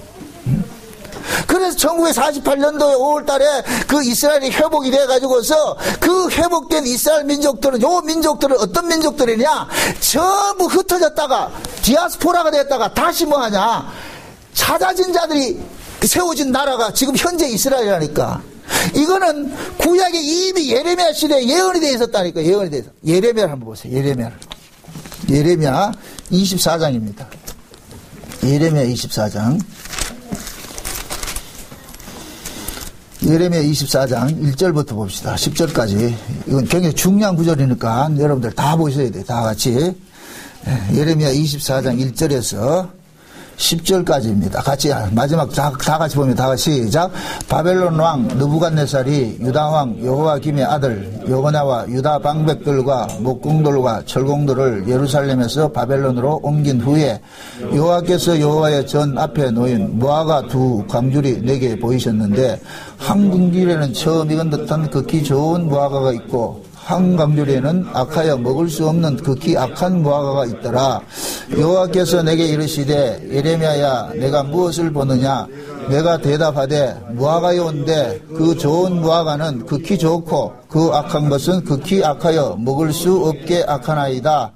그래서 1948년도에 5월달에 그 이스라엘이 회복이 돼가지고서 그 회복된 이스라엘 민족들은, 요 민족들은 어떤 민족들이냐? 전부 흩어졌다가 디아스포라가 됐다가 다시 뭐하냐? 찾아진 자들이 세워진 나라가 지금 현재 이스라엘이라니까. 이거는 구약에 이미 예레미야 시대에 예언이 돼 있었다니까. 예언이 돼 있어. 예레미야를 한번 보세요. 예레미야 24장입니다. 예레미야 24장. 예레미야 24장 1절부터 봅시다. 10절까지. 이건 굉장히 중요한 구절이니까 여러분들 다 보셔야 돼요. 다 같이. 예레미야 24장 1절에서 10절까지입니다. 같이 마지막 다 같이 보면 다 같이 시작. 바벨론 왕 느부갓네살이 유다 왕 여호와김의 아들 여호냐와 유다 방백들과 목공들과 철공들을 예루살렘에서 바벨론으로 옮긴 후에 여호와께서 여호와의 전 앞에 놓인 무화과 두 광줄이 내게 보이셨는데 한 광줄에는 처음 익은 듯한 극히 좋은 무화과가 있고 한 광줄에는 악하여 먹을 수 없는 극히 악한 무화과가 있더라. 여호와께서 내게 이르시되 예레미야야 내가 무엇을 보느냐? 내가 대답하되 무화과요온데 그 좋은 무화과는 극히 좋고 그 악한 것은 극히 악하여 먹을 수 없게 악하나이다.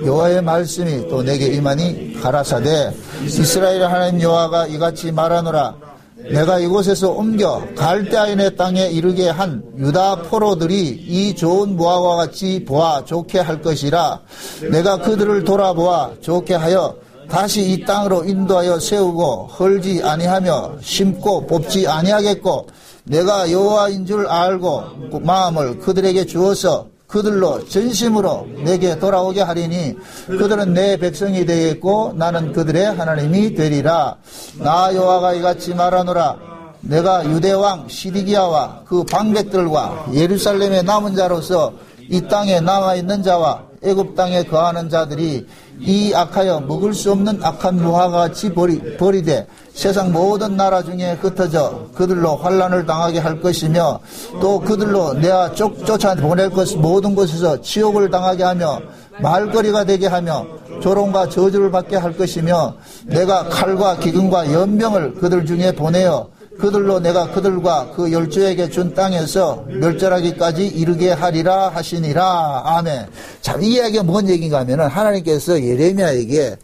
여호와의 말씀이 또 내게 임하니 가라사대 이스라엘 하나님 여호와가 이같이 말하노라. 내가 이곳에서 옮겨 갈대아인의 땅에 이르게 한 유다 포로들이 이 좋은 무화과 같이 보아 좋게 할 것이라. 내가 그들을 돌아보아 좋게 하여 다시 이 땅으로 인도하여 세우고 헐지 아니하며 심고 뽑지 아니하겠고 내가 여호와인 줄 알고 마음을 그들에게 주어서 그들로 전심으로 내게 돌아오게 하리니 그들은 내 백성이 되겠고 나는 그들의 하나님이 되리라. 나 여호와가 이같이 말하노라. 내가 유대왕 시디기야와 그 방백들과 예루살렘의 남은 자로서 이 땅에 남아있는 자와 애굽 땅에 거하는 자들이 이 악하여 먹을 수 없는 악한 무화과같이 버리되 세상 모든 나라 중에 흩어져 그들로 환난을 당하게 할 것이며 또 그들로 내가 쫓아 보낼 것 모든 곳에서 치욕을 당하게 하며 말거리가 되게 하며 조롱과 저주를 받게 할 것이며 내가 칼과 기근과 연병을 그들 중에 보내어 그들로 내가 그들과 그 열조에게 준 땅에서 멸절하기까지 이르게 하리라 하시니라. 아멘. 자, 이 이야기가 뭔 얘기인가 하면은 하나님께서 예레미야에게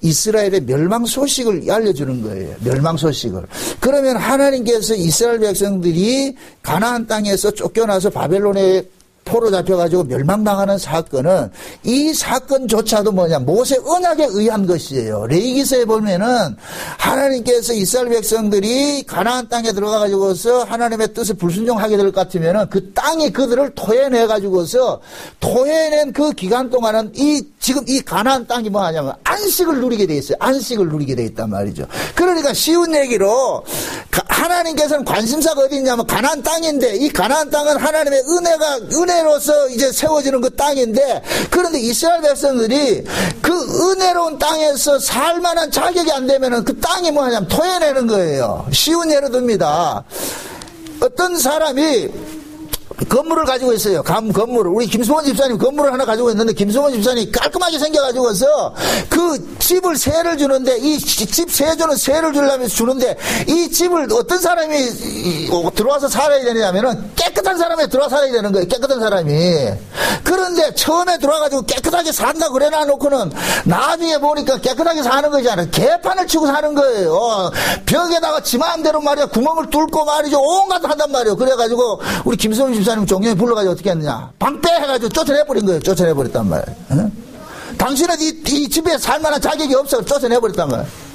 이스라엘의 멸망 소식을 알려주는 거예요. 멸망 소식을. 그러면 하나님께서 이스라엘 백성들이 가나안 땅에서 쫓겨나서 바벨론에 포로 잡혀가지고 멸망당하는 사건은 이 사건조차도 뭐냐 모세 언약에 의한 것이에요. 레위기서에 보면은 하나님께서 이스라엘 백성들이 가나안 땅에 들어가가지고서 하나님의 뜻을 불순종하게 될 것 같으면은 그 땅이 그들을 토해내가지고서 토해낸 그 기간 동안은 지금 이 가나안 땅이 뭐하냐면 안식을 누리게 돼 있어요. 안식을 누리게 돼 있단 말이죠. 그러니까 쉬운 얘기로 하나님께서는 관심사가 어디 있냐면 가나안 땅인데 이 가나안 땅은 하나님의 은혜로서 이제 세워지는 그 땅인데 그런데 이스라엘 백성들이 그 은혜로운 땅에서 살만한 자격이 안 되면은 그 땅이 뭐냐면 토해내는 거예요. 쉬운 예를 듭니다. 어떤 사람이 건물을 가지고 있어요. 건물을. 우리 김수원 집사님 건물을 하나 가지고 있는데 김수원 집사님이 깔끔하게 생겨가지고서 그 집을 세를 주는데 이 집 세주는 세를 주려면 주는데 이 집을 어떤 사람이 들어와서 살아야 되냐면은 깨끗한 사람이 들어와서 살아야 되는 거예요. 깨끗한 사람이. 그런데 처음에 들어와가지고 깨끗하게 산다 그래 놔놓고는 나중에 보니까 깨끗하게 사는 거지 않아요. 개판을 치고 사는 거예요. 벽에다가 지 마음대로 말이야 구멍을 뚫고 말이죠. 온갖 한단 말이에요. 그래가지고 우리 김수원 집사님 종경에 불러가지고 어떻게 했느냐. 방패 해가지고 쫓아내버린 거예요. 쫓아내버렸단 말이에요. 응? 당신은 이 집에 살만한 자격이 없어. 쫓아내버렸단 말이에요.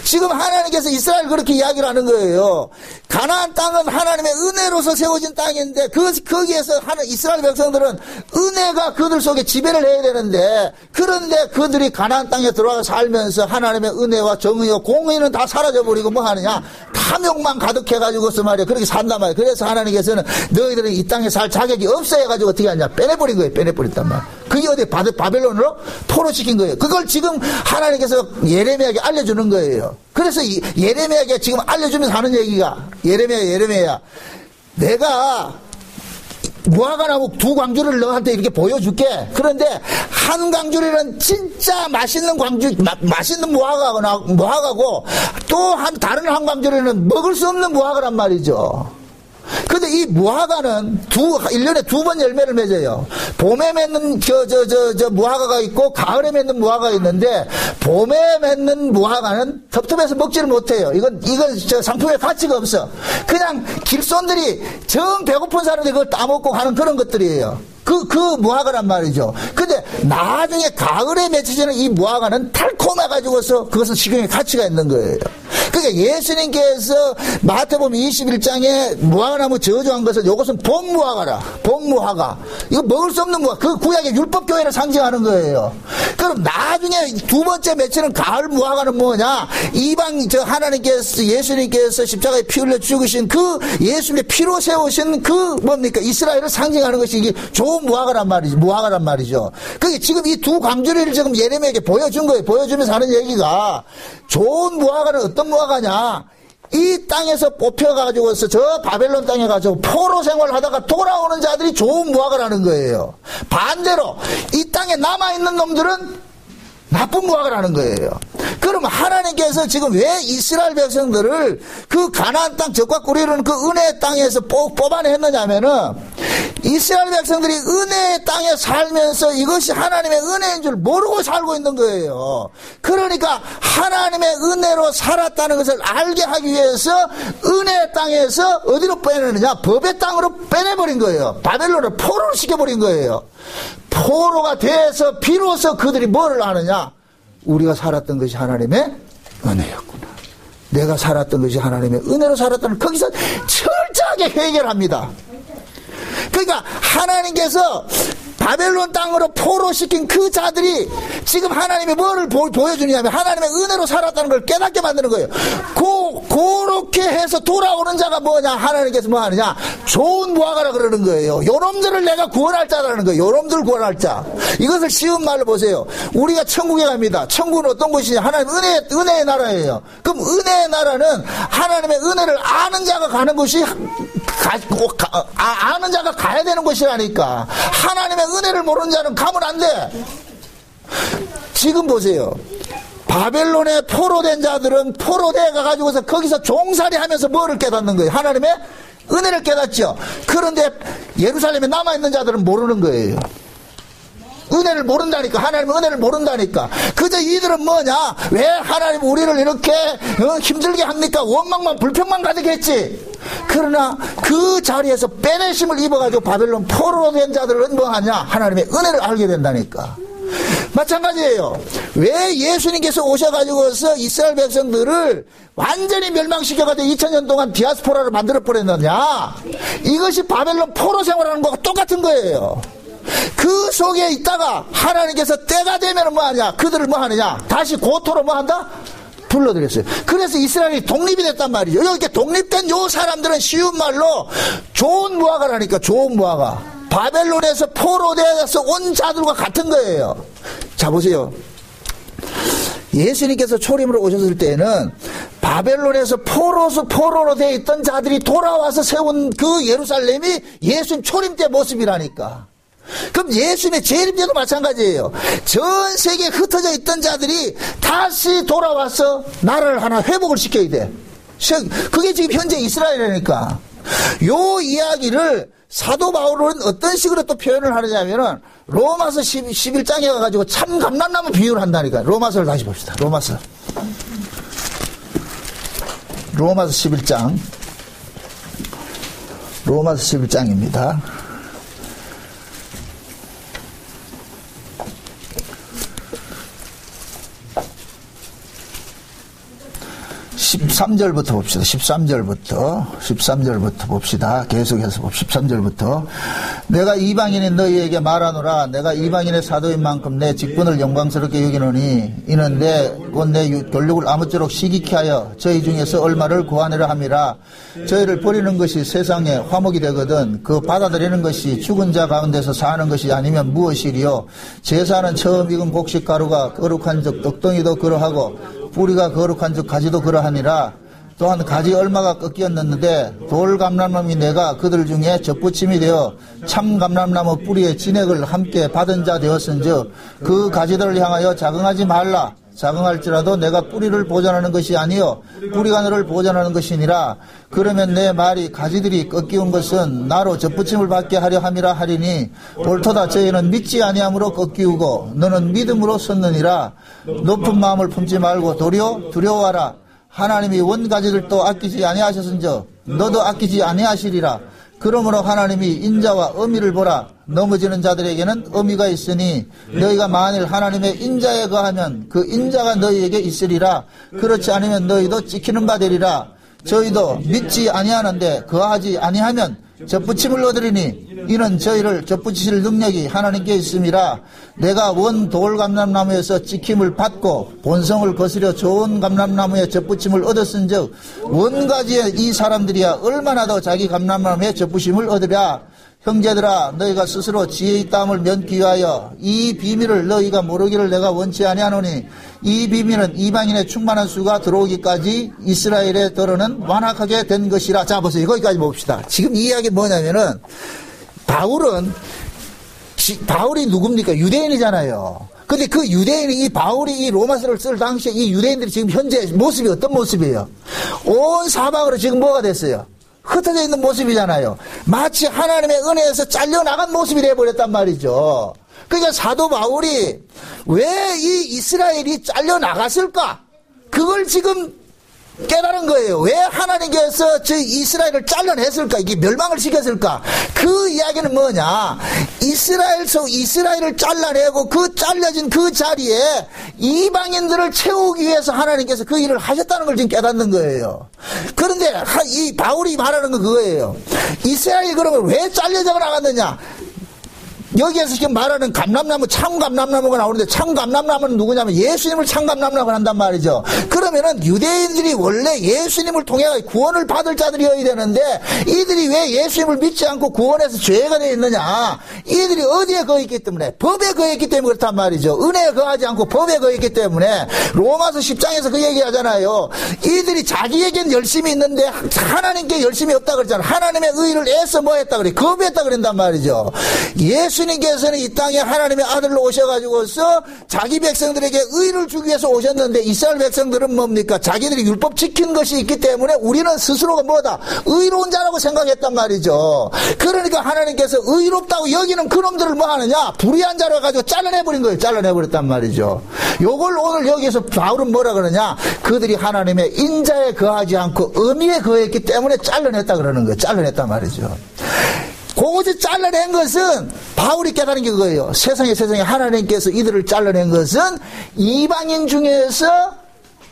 지금 하나님께서 이스라엘 그렇게 이야기를 하는 거예요. 가나안 땅은 하나님의 은혜로서 세워진 땅인데 거기에서 이스라엘 백성들은 은혜가 그들 속에 지배를 해야 되는데 그런데 그들이 가나안 땅에 들어와서 살면서 하나님의 은혜와 정의와 공의는 다 사라져버리고 뭐 하느냐 탐욕만 가득해가지고서 말이야 그렇게 산단 말이야. 그래서 하나님께서는 너희들은 이 땅에 살 자격이 없어 해가지고 어떻게 하냐 빼내버린 거예요. 빼내버렸단 말이야. 그게 어디 바벨론으로 포로시킨 거예요. 그걸 지금 하나님께서 예레미야에게 알려주는 거예요. 그래서 예레미야에게 지금 알려주면서 하는 얘기가 예레미야 내가 무화과나무 두 광주를 너한테 이렇게 보여줄게. 그런데 한 광주리는 진짜 맛있는 맛있는 무화과고 또 다른 한 광주리는 먹을 수 없는 무화과란 말이죠. 근데 이 무화과는 1년에 2번 열매를 맺어요. 봄에 맺는 무화과가 있고 가을에 맺는 무화과가 있는데 봄에 맺는 무화과는 텁텁해서 먹지를 못해요. 이건 상품의 가치가 없어. 그냥 길손들이 정 배고픈 사람들이 그걸 따먹고 가는 그런 것들이에요. 그 무화과란 말이죠. 근데 나중에 가을에 맺혀지는 이 무화과는 달콤해가지고서 그것은 식용의 가치가 있는 거예요. 그러니까 예수님께서 마태복음 21장에 무화과나무 저주한 것은 이것은 봄무화과라. 봄무화과. 이거 먹을 수 없는 무화과. 그 구약의 율법교회를 상징하는 거예요. 그럼 나중에 두 번째 맺히는 가을 무화과는 뭐냐? 하나님께서 예수님께서 십자가에 피 흘려 죽으신 그 예수님의 피로 세우신 그 뭡니까? 이스라엘을 상징하는 것이 이게 좋은 무화과란 말이죠. 그게 지금 이 두 광주리를 지금 예레미야에게 보여준 거예요. 보여주면서 하는 얘기가 좋은 무화과는 어떤 무화과냐? 이 땅에서 뽑혀가지고서 저 바벨론 땅에 가서 포로 생활하다가 돌아오는 자들이 좋은 무화과라는 거예요. 반대로 이 땅에 남아있는 놈들은 나쁜 무화과라는 거예요. 그럼 하나님께서 지금 왜 이스라엘 백성들을 그 가나안 땅 적과 꿀이르는 그 은혜의 땅에서 뽑아냈느냐면은 이스라엘 백성들이 은혜의 땅에 살면서 이것이 하나님의 은혜인 줄 모르고 살고 있는 거예요. 그러니까 하나님의 은혜로 살았다는 것을 알게 하기 위해서 은혜의 땅에서 어디로 빼내느냐? 법의 땅으로 빼내버린 거예요. 바벨론을 포로를 시켜버린 거예요. 포로가 돼서 비로소 그들이 뭐를 아느냐? 우리가 살았던 것이 하나님의 은혜였구나. 내가 살았던 것이 하나님의 은혜로 살았다는 거기서 철저하게 해결합니다. 그러니까 하나님께서 바벨론 땅으로 포로시킨 그 자들이 지금 하나님이 뭐를 보여주냐면 하나님의 은혜로 살았다는 걸 깨닫게 만드는 거예요. 그렇게 해서 돌아오는 자가 뭐냐? 하나님께서 뭐 하느냐? 좋은 무화과라 그러는 거예요. 요놈들을 내가 구원할 자라는 거예요. 요놈들 구원할 자. 이것을 쉬운 말로 보세요. 우리가 천국에 갑니다. 천국은 어떤 곳이냐? 하나님 은혜의 나라예요. 그럼 은혜의 나라는 하나님의 은혜를 아는 자가 가는 곳이 아는 자가 가야 되는 곳이라니까. 하나님의 은혜를 모르는 자는 가면 안 돼. 지금 보세요. 바벨론에 포로된 자들은 포로되어 가가지고서 거기서 종살이 하면서 뭐를 깨닫는 거예요? 하나님의 은혜를 깨닫죠. 그런데 예루살렘에 남아있는 자들은 모르는 거예요. 은혜를 모른다니까. 하나님의 은혜를 모른다니까. 그저 이들은 뭐냐? 왜 하나님 우리를 이렇게 힘들게 합니까? 원망만 불평만 가득했지. 그러나 그 자리에서 빼내심을 입어가지고 바벨론 포로된 자들은 뭐하냐? 하나님의 은혜를 알게 된다니까. 마찬가지예요. 왜 예수님께서 오셔가지고서 이스라엘 백성들을 완전히 멸망시켜가지고 2000년 동안 디아스포라를 만들어 버렸느냐? 이것이 바벨론 포로 생활하는 것과 똑같은 거예요. 그 속에 있다가 하나님께서 때가 되면 뭐하냐? 그들을 뭐하느냐? 다시 고토로 뭐한다? 불러들였어요. 그래서 이스라엘이 독립이 됐단 말이죠. 이렇게 독립된 요 사람들은 쉬운 말로 좋은 무화과라니까. 좋은 무화과. 바벨론에서 포로되어서 온 자들과 같은 거예요. 자 보세요. 예수님께서 초림으로 오셨을 때에는 바벨론에서 포로로 되어 있던 자들이 돌아와서 세운 그 예루살렘이 예수님 초림 때 모습이라니까. 그럼 예수님의 재림 때도 마찬가지예요. 전 세계에 흩어져 있던 자들이 다시 돌아와서 나라를 하나 회복을 시켜야 돼. 그게 지금 현재 이스라엘이니까. 요 이야기를 사도 바울은 어떤 식으로 또 표현을 하느냐면은 로마서 11장에 가가지고 참 감람나무 비유를 한다니까. 로마서를 다시 봅시다. 로마서 11장. 로마서 11장입니다. 13절부터 봅시다. 13절부터 봅시다. 계속해서 13절부터. 내가 이방인인 너희에게 말하노라. 내가 이방인의 사도인 만큼 내 직분을 영광스럽게 여기노니 이는 곧 내 권력을 아무쪼록 시기케 하여 저희 중에서 얼마를 구하내려 함이라. 저희를 버리는 것이 세상에 화목이 되거든 그 받아들이는 것이 죽은 자 가운데서 사는 것이 아니면 무엇이리요. 제사는 처음 익은 곡식 가루가 거룩한 적 떡덩이도 그러하고 뿌리가 거룩한 즉 가지도 그러하니라. 또한 가지 얼마가 꺾였는데 돌감람나무 내가 그들 중에 접붙임이 되어 참 감람나무 뿌리의 진액을 함께 받은 자 되었은즉 그 가지들을 향하여 자긍하지 말라. 자긍할지라도 내가 뿌리를 보존하는 것이 아니요 뿌리가 너를 보존하는 것이니라. 그러면 내 말이 가지들이 꺾이운 것은 나로 접붙임을 받게 하려 함이라 하리니 옳도다. 저희는 믿지 아니함으로 꺾이우고 너는 믿음으로 섰느니라. 높은 마음을 품지 말고 도리어 두려워하라. 하나님이 원가지들도 아끼지 아니하셨은즉 너도 아끼지 아니하시리라. 그러므로 하나님이 인자와 어미를 보라. 넘어지는 자들에게는 어미가 있으니 너희가 만일 하나님의 인자에 거하면 그 인자가 너희에게 있으리라. 그렇지 않으면 너희도 찍히는 바 되리라. 저희도 믿지 아니하는데 거하지 아니하면 접붙임을 얻으리니 이는 저희를 접붙이실 능력이 하나님께 있음이라. 내가 원 돌감람나무에서 찍힘을 받고 본성을 거스려 좋은 감람나무에 접붙임을 얻었은즉 원가지의 이 사람들이야 얼마나 더 자기 감람나무에 접붙임을 얻으랴. 형제들아 너희가 스스로 지혜 있다함을 면기 위하여 이 비밀을 너희가 모르기를 내가 원치 아니하노니 이 비밀은 이방인의 충만한 수가 들어오기까지 이스라엘의 더러는 완악하게 된 것이라. 자 보세요. 거기까지 봅시다. 지금 이 이야기 뭐냐면은 바울이 누굽니까? 유대인이잖아요. 근데 그 유대인이 이 바울이 이 로마서를 쓸 당시에 이 유대인들이 지금 현재 모습이 어떤 모습이에요? 온 사방으로 지금 뭐가 됐어요? 흩어져 있는 모습이잖아요. 마치 하나님의 은혜에서 잘려나간 모습이 되어버렸단 말이죠. 그러니까 사도 바울이 왜 이 이스라엘이 잘려나갔을까? 그걸 지금 깨달은 거예요. 왜 하나님께서 저 이스라엘을 잘라냈을까? 이게 멸망을 시켰을까? 그 이야기는 뭐냐? 이스라엘을 잘라내고 그 잘려진 그 자리에 이방인들을 채우기 위해서 하나님께서 그 일을 하셨다는 걸 지금 깨닫는 거예요. 그런데 이 바울이 말하는 건 그거예요. 이스라엘이 그러면 왜 잘려져 나갔느냐? 여기에서 지금 말하는 감람나무, 참감람나무가 나오는데 참감람나무는 누구냐면 예수님을 참감람나무가 한단 말이죠. 그러면은 유대인들이 원래 예수님을 통해 구원을 받을 자들이어야 되는데 이들이 왜 예수님을 믿지 않고 구원해서 죄가 되어 있느냐? 이들이 어디에 거했기 때문에? 법에 거했기 때문에 그렇단 말이죠. 은혜에 거하지 않고 법에 거했기 때문에 로마서 10장에서 그 얘기하잖아요. 이들이 자기에겐 열심이 있는데 하나님께 열심이 없다 그랬잖아요. 하나님의 의를 애써 뭐 했다 그래? 거부했다 그랬단 말이죠. 예수님께서는 이 땅에 하나님의 아들로 오셔가지고서 자기 백성들에게 의를 주기 위해서 오셨는데 이스라엘 백성들은 뭡니까? 자기들이 율법 지킨 것이 있기 때문에 우리는 스스로가 뭐다? 의로운 자라고 생각했단 말이죠. 그러니까 하나님께서 의롭다고 여기는 그놈들을 뭐 하느냐? 불의한 자로 해가지고 잘라내버린 거예요. 잘라내버렸단 말이죠. 요걸 오늘 여기서 바울은 뭐라 그러냐? 그들이 하나님의 인자에 거하지 않고 의미에 거했기 때문에 잘라냈다 그러는 거예요. 잘라냈단 말이죠. 그것을 잘라낸 것은 바울이 깨달은 게 그거예요. 세상에 하나님께서 이들을 잘라낸 것은 이방인 중에서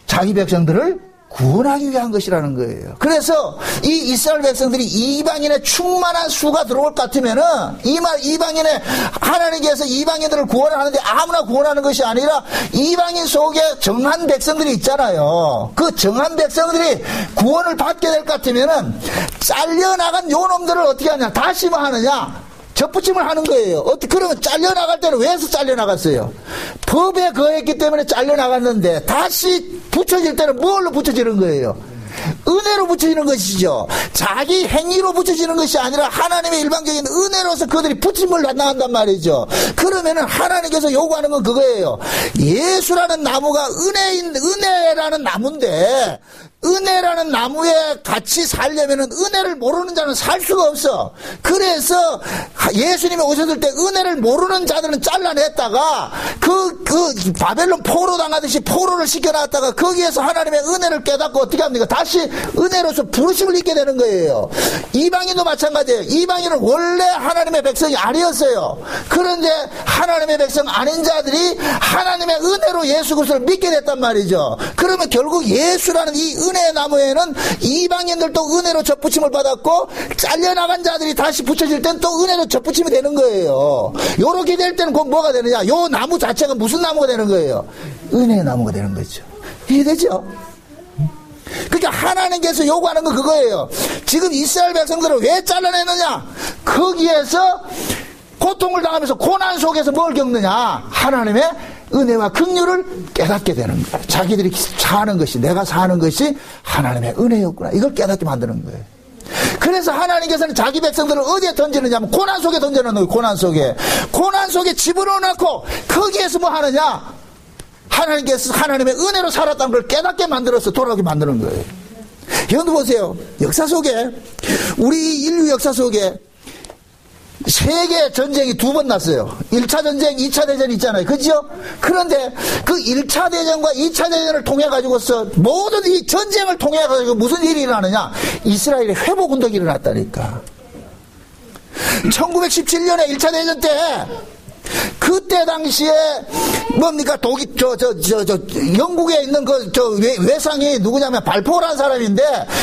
자기 백성들을 구원하기 위한 것이라는 거예요. 그래서 이 이스라엘 백성들이 이방인의 충만한 수가 들어올 것 같으면은 이방인의 하나님께서 이방인들을 구원하는데 아무나 구원하는 것이 아니라 이방인 속에 정한 백성들이 있잖아요. 그 정한 백성들이 구원을 받게 될 것 같으면은 잘려나간 요 놈들을 어떻게 하냐? 다시 뭐 하느냐? 접붙임을 하는 거예요. 어떻게, 그러면 잘려나갈 때는 왜 해서 잘려나갔어요? 법에 거했기 때문에 잘려나갔는데, 다시 붙여질 때는 뭘로 붙여지는 거예요? 은혜로 붙여지는 것이죠. 자기 행위로 붙여지는 것이 아니라 하나님의 일방적인 은혜로서 그들이 붙임을 나간단 말이죠. 그러면은 하나님께서 요구하는 건 그거예요. 예수라는 나무가 은혜라는 나무인데, 은혜라는 나무에 같이 살려면은 은혜를 모르는 자는 살 수가 없어. 그래서 예수님이 오셨을 때 은혜를 모르는 자들은 잘라냈다가 그 바벨론 포로 당하듯이 포로를 시켜놨다가 거기에서 하나님의 은혜를 깨닫고 어떻게 합니까? 다시 은혜로서 부르심을 입게 되는 거예요. 이방인도 마찬가지예요. 이방인은 원래 하나님의 백성이 아니었어요. 그런데 하나님의 백성 아닌 자들이 하나님의 은혜로 예수 그리스도를 믿게 됐단 말이죠. 그러면 결국 예수라는 이 은혜의 나무에는 이방인들도 은혜로 접붙임을 받았고 잘려나간 자들이 다시 붙여질 땐 또 은혜로 접붙임이 되는 거예요. 요렇게 될 때는 곧 뭐가 되느냐? 요 나무 자체가 무슨 나무가 되는 거예요? 은혜의 나무가 되는 거죠. 이해되죠? 그러니까 하나님께서 요구하는 건 그거예요. 지금 이스라엘 백성들을 왜 잘라내느냐? 거기에서 고통을 당하면서 고난 속에서 뭘 겪느냐? 하나님의 은혜와 긍휼을 깨닫게 되는 거예요. 자기들이 사는 것이, 내가 사는 것이 하나님의 은혜였구나. 이걸 깨닫게 만드는 거예요. 그래서 하나님께서는 자기 백성들을 어디에 던지느냐 하면 고난 속에 던져놓는 거예요. 고난 속에 집어넣어놓고 거기에서 뭐 하느냐? 하나님께서 하나님의 은혜로 살았다는 걸 깨닫게 만들어서 돌아오게 만드는 거예요. 여러분 보세요. 역사 속에, 우리 인류 역사 속에 세계 전쟁이 2번 났어요. 1차 전쟁, 2차 대전 있잖아요. 그죠? 그런데 그 1차 대전과 2차 대전을 통해 가지고서 모든 이 전쟁을 통해 가지고 무슨 일이 일어나느냐? 이스라엘의 회복 운동이 일어났다니까. 1917년에 1차 대전 때 그때 당시에 뭡니까? 영국에 있는 외상이 누구냐면 발포라는 사람인데,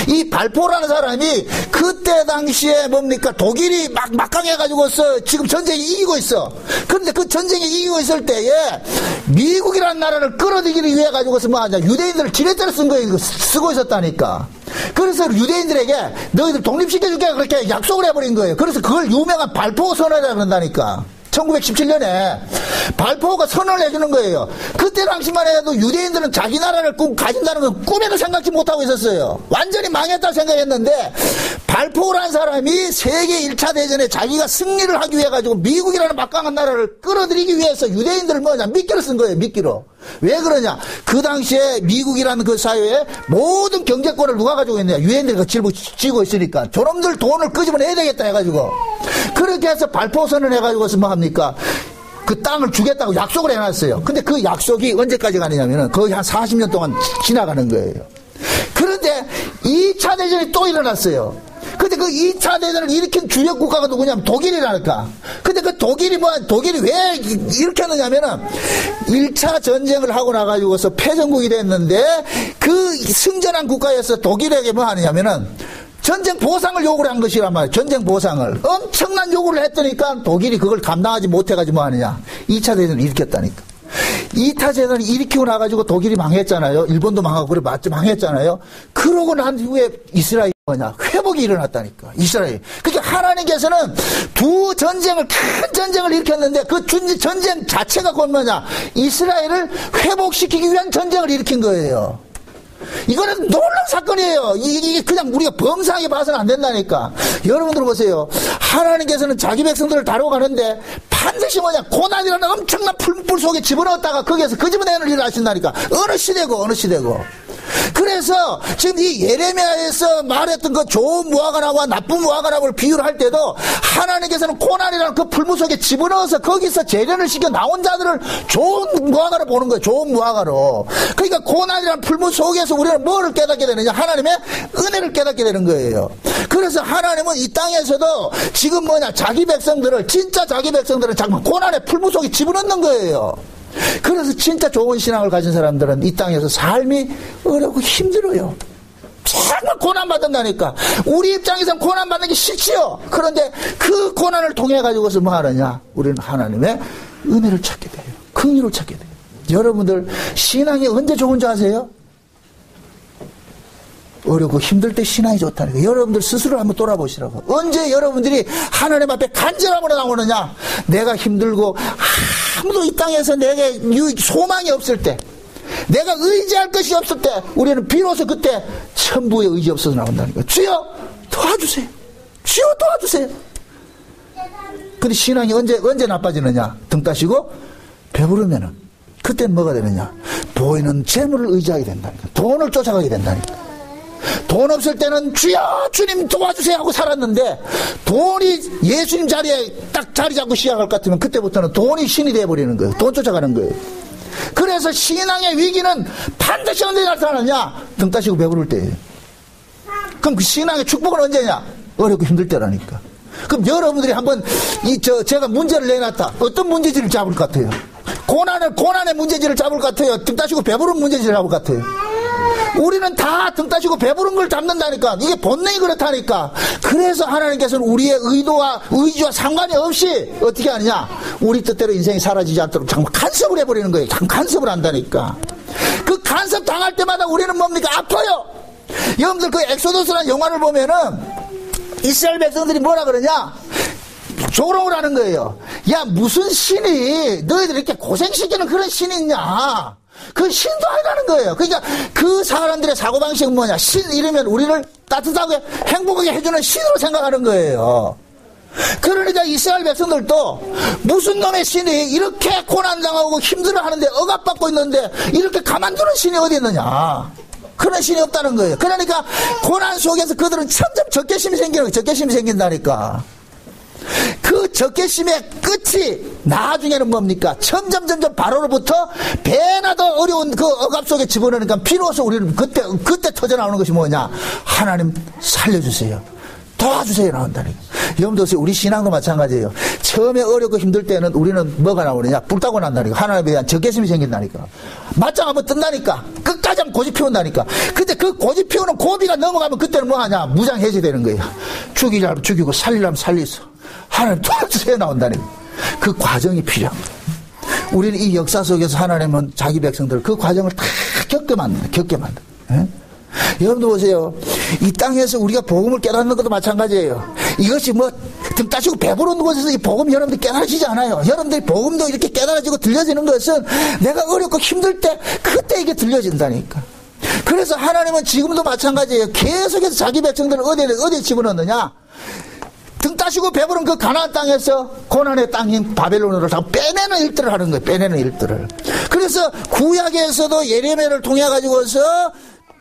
이 발포라는 사람이 그때 당시에 뭡니까? 독일이 막강해가지고서 지금 전쟁이 이기고 있어. 그런데 그 전쟁이 이기고 있을 때에 미국이라는 나라를 끌어들이기 위해 가지고서 뭐 하냐? 유대인들을 지렛대로 쓴 거예요. 쓰고 있었다니까. 그래서 유대인들에게 너희들 독립시켜줄게 그렇게 약속을 해버린 거예요. 그래서 그걸 유명한 발포 선언이라고 그런다니까. 1917년에 발포가 선언을 해주는 거예요. 그때 당시만 해도 유대인들은 자기 나라를 가진다는 건 꿈에도 생각지 못하고 있었어요. 완전히 망했다 생각했는데, 발포라는 사람이 세계 1차 대전에 자기가 승리를 하기 위해 가지고 미국이라는 막강한 나라를 끌어들이기 위해서 유대인들을 뭐냐? 미끼로 쓴 거예요. 미끼로. 왜 그러냐? 그 당시에 미국이라는 그 사회에 모든 경제권을 누가 가지고 있느냐? 유대인들이 쥐고 있으니까 저놈들 돈을 끄집어내야 되겠다 해가지고, 그렇게 해서 발포선언 해가지고서 뭐 합니까? 그 땅을 주겠다고 약속을 해놨어요. 근데 그 약속이 언제까지 가느냐면은 거의 한 40년 동안 지나가는 거예요. 그런데 2차 대전이 또 일어났어요. 근데 그 2차 대전을 일으킨 주력 국가가 누구냐면 독일이라니까. 근데 그 독일이 왜 일으켰느냐면은 1차 전쟁을 하고 나가지고서 패전국이 됐는데, 그 승전한 국가에서 독일에게 뭐 하느냐면은 전쟁 보상을 요구를 한 것이란 말이에요. 전쟁 보상을. 엄청난 요구를 했더니까 독일이 그걸 감당하지 못해가지고 뭐 하느냐. 2차 대전을 일으켰다니까. 2차 대전을 일으키고 나가지고 독일이 망했잖아요. 일본도 망하고 그래 맞죠. 망했잖아요. 그러고 난 후에 이스라엘이 뭐냐. 회복이 일어났다니까. 이스라엘. 그러니까 하나님께서는 두 전쟁을, 큰 전쟁을 일으켰는데 그 전쟁 자체가 곧 뭐냐. 이스라엘을 회복시키기 위한 전쟁을 일으킨 거예요. 이거는 놀라운 사건이에요. 이게 그냥 우리가 범상하게 봐서는 안 된다니까. 여러분들 보세요. 하나님께서는 자기 백성들을 다루고 가는데 반드시 뭐냐. 고난이라는 엄청난 풀 속에 집어넣었다가 거기에서 끄집어내는 일을 하신다니까. 어느 시대고. 그래서 지금 이 예레미야에서 말했던 그 좋은 무화과나무와 나쁜 무화과나무를 비유를 할 때도 하나님께서는 고난이라는 그 풀무 속에 집어넣어서 거기서 재련을 시켜 나온 자들을 좋은 무화과로 보는 거예요. 좋은 무화과로. 그러니까 고난이라는 풀무 속에서 우리는 뭐를 깨닫게 되느냐. 하나님의 은혜를 깨닫게 되는 거예요. 그래서 하나님은 이 땅에서도 지금 뭐냐. 자기 백성들을, 진짜 자기 백성들을 정말 고난의 풀무 속에 집어넣는 거예요. 그래서 진짜 좋은 신앙을 가진 사람들은 이 땅에서 삶이 어렵고 힘들어요. 정말 고난받는다니까. 우리 입장에서는 고난받는 게 싫지요. 그런데 그 고난을 통해 가지고서 뭐 하느냐. 우리는 하나님의 은혜를 찾게 돼요. 긍휼을 찾게 돼요. 여러분들 신앙이 언제 좋은 줄 아세요? 어렵고 힘들 때 신앙이 좋다는 거예요. 여러분들 스스로 한번 돌아보시라고. 언제 여러분들이 하나님 앞에 간절함으로 나오느냐. 내가 힘들고 아무도 이 땅에서 내게 소망이 없을 때, 내가 의지할 것이 없을 때, 우리는 비로소 그때 천부의 의지 없어서 나온다는 거예요. 주여 도와주세요. 주여 도와주세요. 근데 신앙이 언제 나빠지느냐. 등 따시고 배부르면은 그때는 뭐가 되느냐. 보이는 재물을 의지하게 된다니까. 돈을 쫓아가게 된다니까. 돈 없을 때는 주여 주님 도와주세요 하고 살았는데 돈이 예수님 자리에 딱 자리 잡고 시작할 것 같으면 그때부터는 돈이 신이 되어버리는 거예요. 돈 쫓아가는 거예요. 그래서 신앙의 위기는 반드시 언제 나타나느냐. 등 따시고 배부를 때예요. 그럼 그 신앙의 축복은 언제냐. 어렵고 힘들 때라니까. 그럼 여러분들이 한번 제가 문제를 내놨다. 어떤 문제지를 잡을 것 같아요? 고난의 문제지를 잡을 것 같아요? 등 따시고 배부른 문제지를 잡을 것 같아요? 우리는 다 등 따시고 배부른 걸 잡는다니까. 이게 본능이 그렇다니까. 그래서 하나님께서는 우리의 의지와 상관이 없이 어떻게 하느냐. 우리 뜻대로 인생이 사라지지 않도록 정말 간섭을 해버리는 거예요. 참 간섭을 한다니까. 그 간섭 당할 때마다 우리는 뭡니까? 아파요. 여러분들 그 엑소더스라는 영화를 보면은 이스라엘 백성들이 뭐라 그러냐. 조롱을 하는 거예요. 야 무슨 신이 너희들 이렇게 고생시키는 그런 신이 있냐. 그 신도 아니라는 거예요. 그러니까 그 사람들의 사고방식은 뭐냐. 신 이러면 우리를 따뜻하게 행복하게 해주는 신으로 생각하는 거예요. 그러니까 이스라엘 백성들도 무슨 놈의 신이 이렇게 고난당하고 힘들어하는데 억압받고 있는데 이렇게 가만두는 신이 어디 있느냐. 그런 신이 없다는 거예요. 그러니까 고난 속에서 그들은 점점 적개심이 생긴다니까. 그 적개심의 끝이 나중에는 뭡니까? 점점 바로로부터 배나 더 어려운 그 억압 속에 집어넣으니까 비로소 우리는 그때 터져나오는 것이 뭐냐? 하나님 살려주세요. 도와주세요. 나온다니까. 여러분들 우리 신앙도 마찬가지예요. 처음에 어렵고 힘들 때는 우리는 뭐가 나오느냐? 불타고 난다니까. 하나님에 대한 적개심이 생긴다니까. 맞짱 한번 뜬다니까. 끝까지 한번 고집 피운다니까. 근데 그 고집 피우는 고비가 넘어가면 그때는 뭐 하냐? 무장 해제되는 거야. 죽이려면 죽이고 살리려면 살리소. 하나님 도와주세요. 나온다니까. 그 과정이 필요한 거예요. 우리는 이 역사 속에서 하나님은 자기 백성들 그 과정을 다 겪게 만든다. 예? 여러분들 보세요. 이 땅에서 우리가 복음을 깨닫는 것도 마찬가지예요. 이것이 뭐 등 따시고 배부른 곳에서 이 복음 여러분들 깨달아지지 않아요. 여러분들이 복음도 이렇게 깨달아지고 들려지는 것은 내가 어렵고 힘들 때 그때 이게 들려진다니까. 그래서 하나님은 지금도 마찬가지예요. 계속해서 자기 백성들을 어디에 집어넣느냐. 등 따시고 배부른 그 가나안 땅에서 고난의 땅인 바벨론으로 다 빼내는 일들을 하는 거예요. 빼내는 일들을. 그래서 구약에서도 예레미야를 통해 가지고서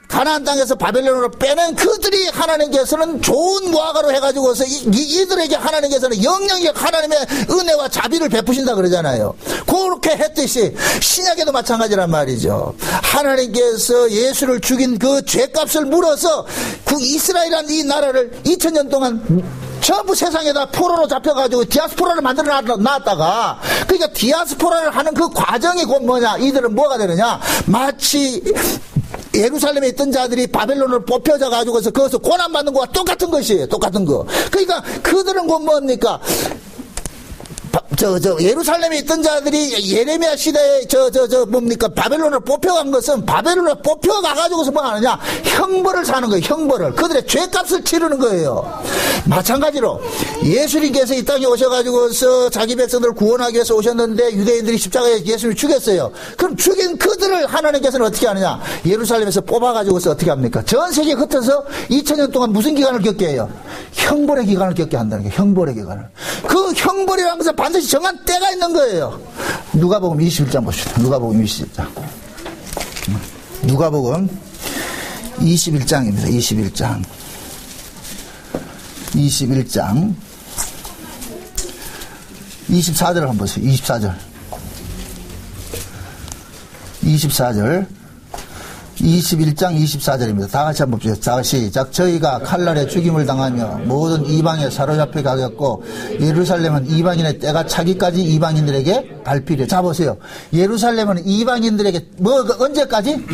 가나안 땅에서 바벨론으로 빼낸 그들이 하나님께서는 좋은 무화과로 해가지고서 이들에게 하나님께서는 영영이 하나님의 은혜와 자비를 베푸신다 그러잖아요. 그렇게 했듯이 신약에도 마찬가지란 말이죠. 하나님께서 예수를 죽인 그 죄값을 물어서 그 이스라엘이라는 이 나라를 2000년 동안 전부 세상에다 포로로 잡혀가지고 디아스포라를 만들어 놨다가 그러니까 디아스포라를 하는 그 과정이 곧 뭐냐. 이들은 뭐가 되느냐. 마치 예루살렘에 있던 자들이 바벨론으로 뽑혀져 가지고서 거기서 고난받는 거와 똑같은 것이에요. 똑같은 거. 그러니까 그들은 곧 뭡니까? 예루살렘에 있던 자들이 예레미야 시대에 뭡니까? 바벨론으로 뽑혀간 것은 바벨론으로 뽑혀가가지고서 뭐 하느냐? 형벌을 사는 거예요, 형벌을. 그들의 죄값을 치르는 거예요. 마찬가지로 예수님께서 이 땅에 오셔가지고서 자기 백성들을 구원하기 위해서 오셨는데 유대인들이 십자가에 예수님을 죽였어요. 그럼 죽인 그들을 하나님께서는 어떻게 하느냐? 예루살렘에서 뽑아가지고서 어떻게 합니까? 전 세계에 흩어서 2000년 동안 무슨 기간을 겪게 해요? 형벌의 기간을 겪게 한다는 거예요. 형벌의 기간을. 그 형벌이라는 것은 반드시 정한 때가 있는 거예요. 누가복음 21장 봅시다. 누가복음 21장. 누가복음 21장입니다. 21장. 21장. 24절을 한번 보세요. 24절. 24절. 21장 24절입니다. 다 같이 한번 봅시다. 자, 시작. 저희가 칼날에 죽임을 당하며 모든 이방에 사로잡혀 가겠고 예루살렘은 이방인의 때가 차기까지 이방인들에게 밟히려. 자, 보세요. 예루살렘은 이방인들에게 언제까지?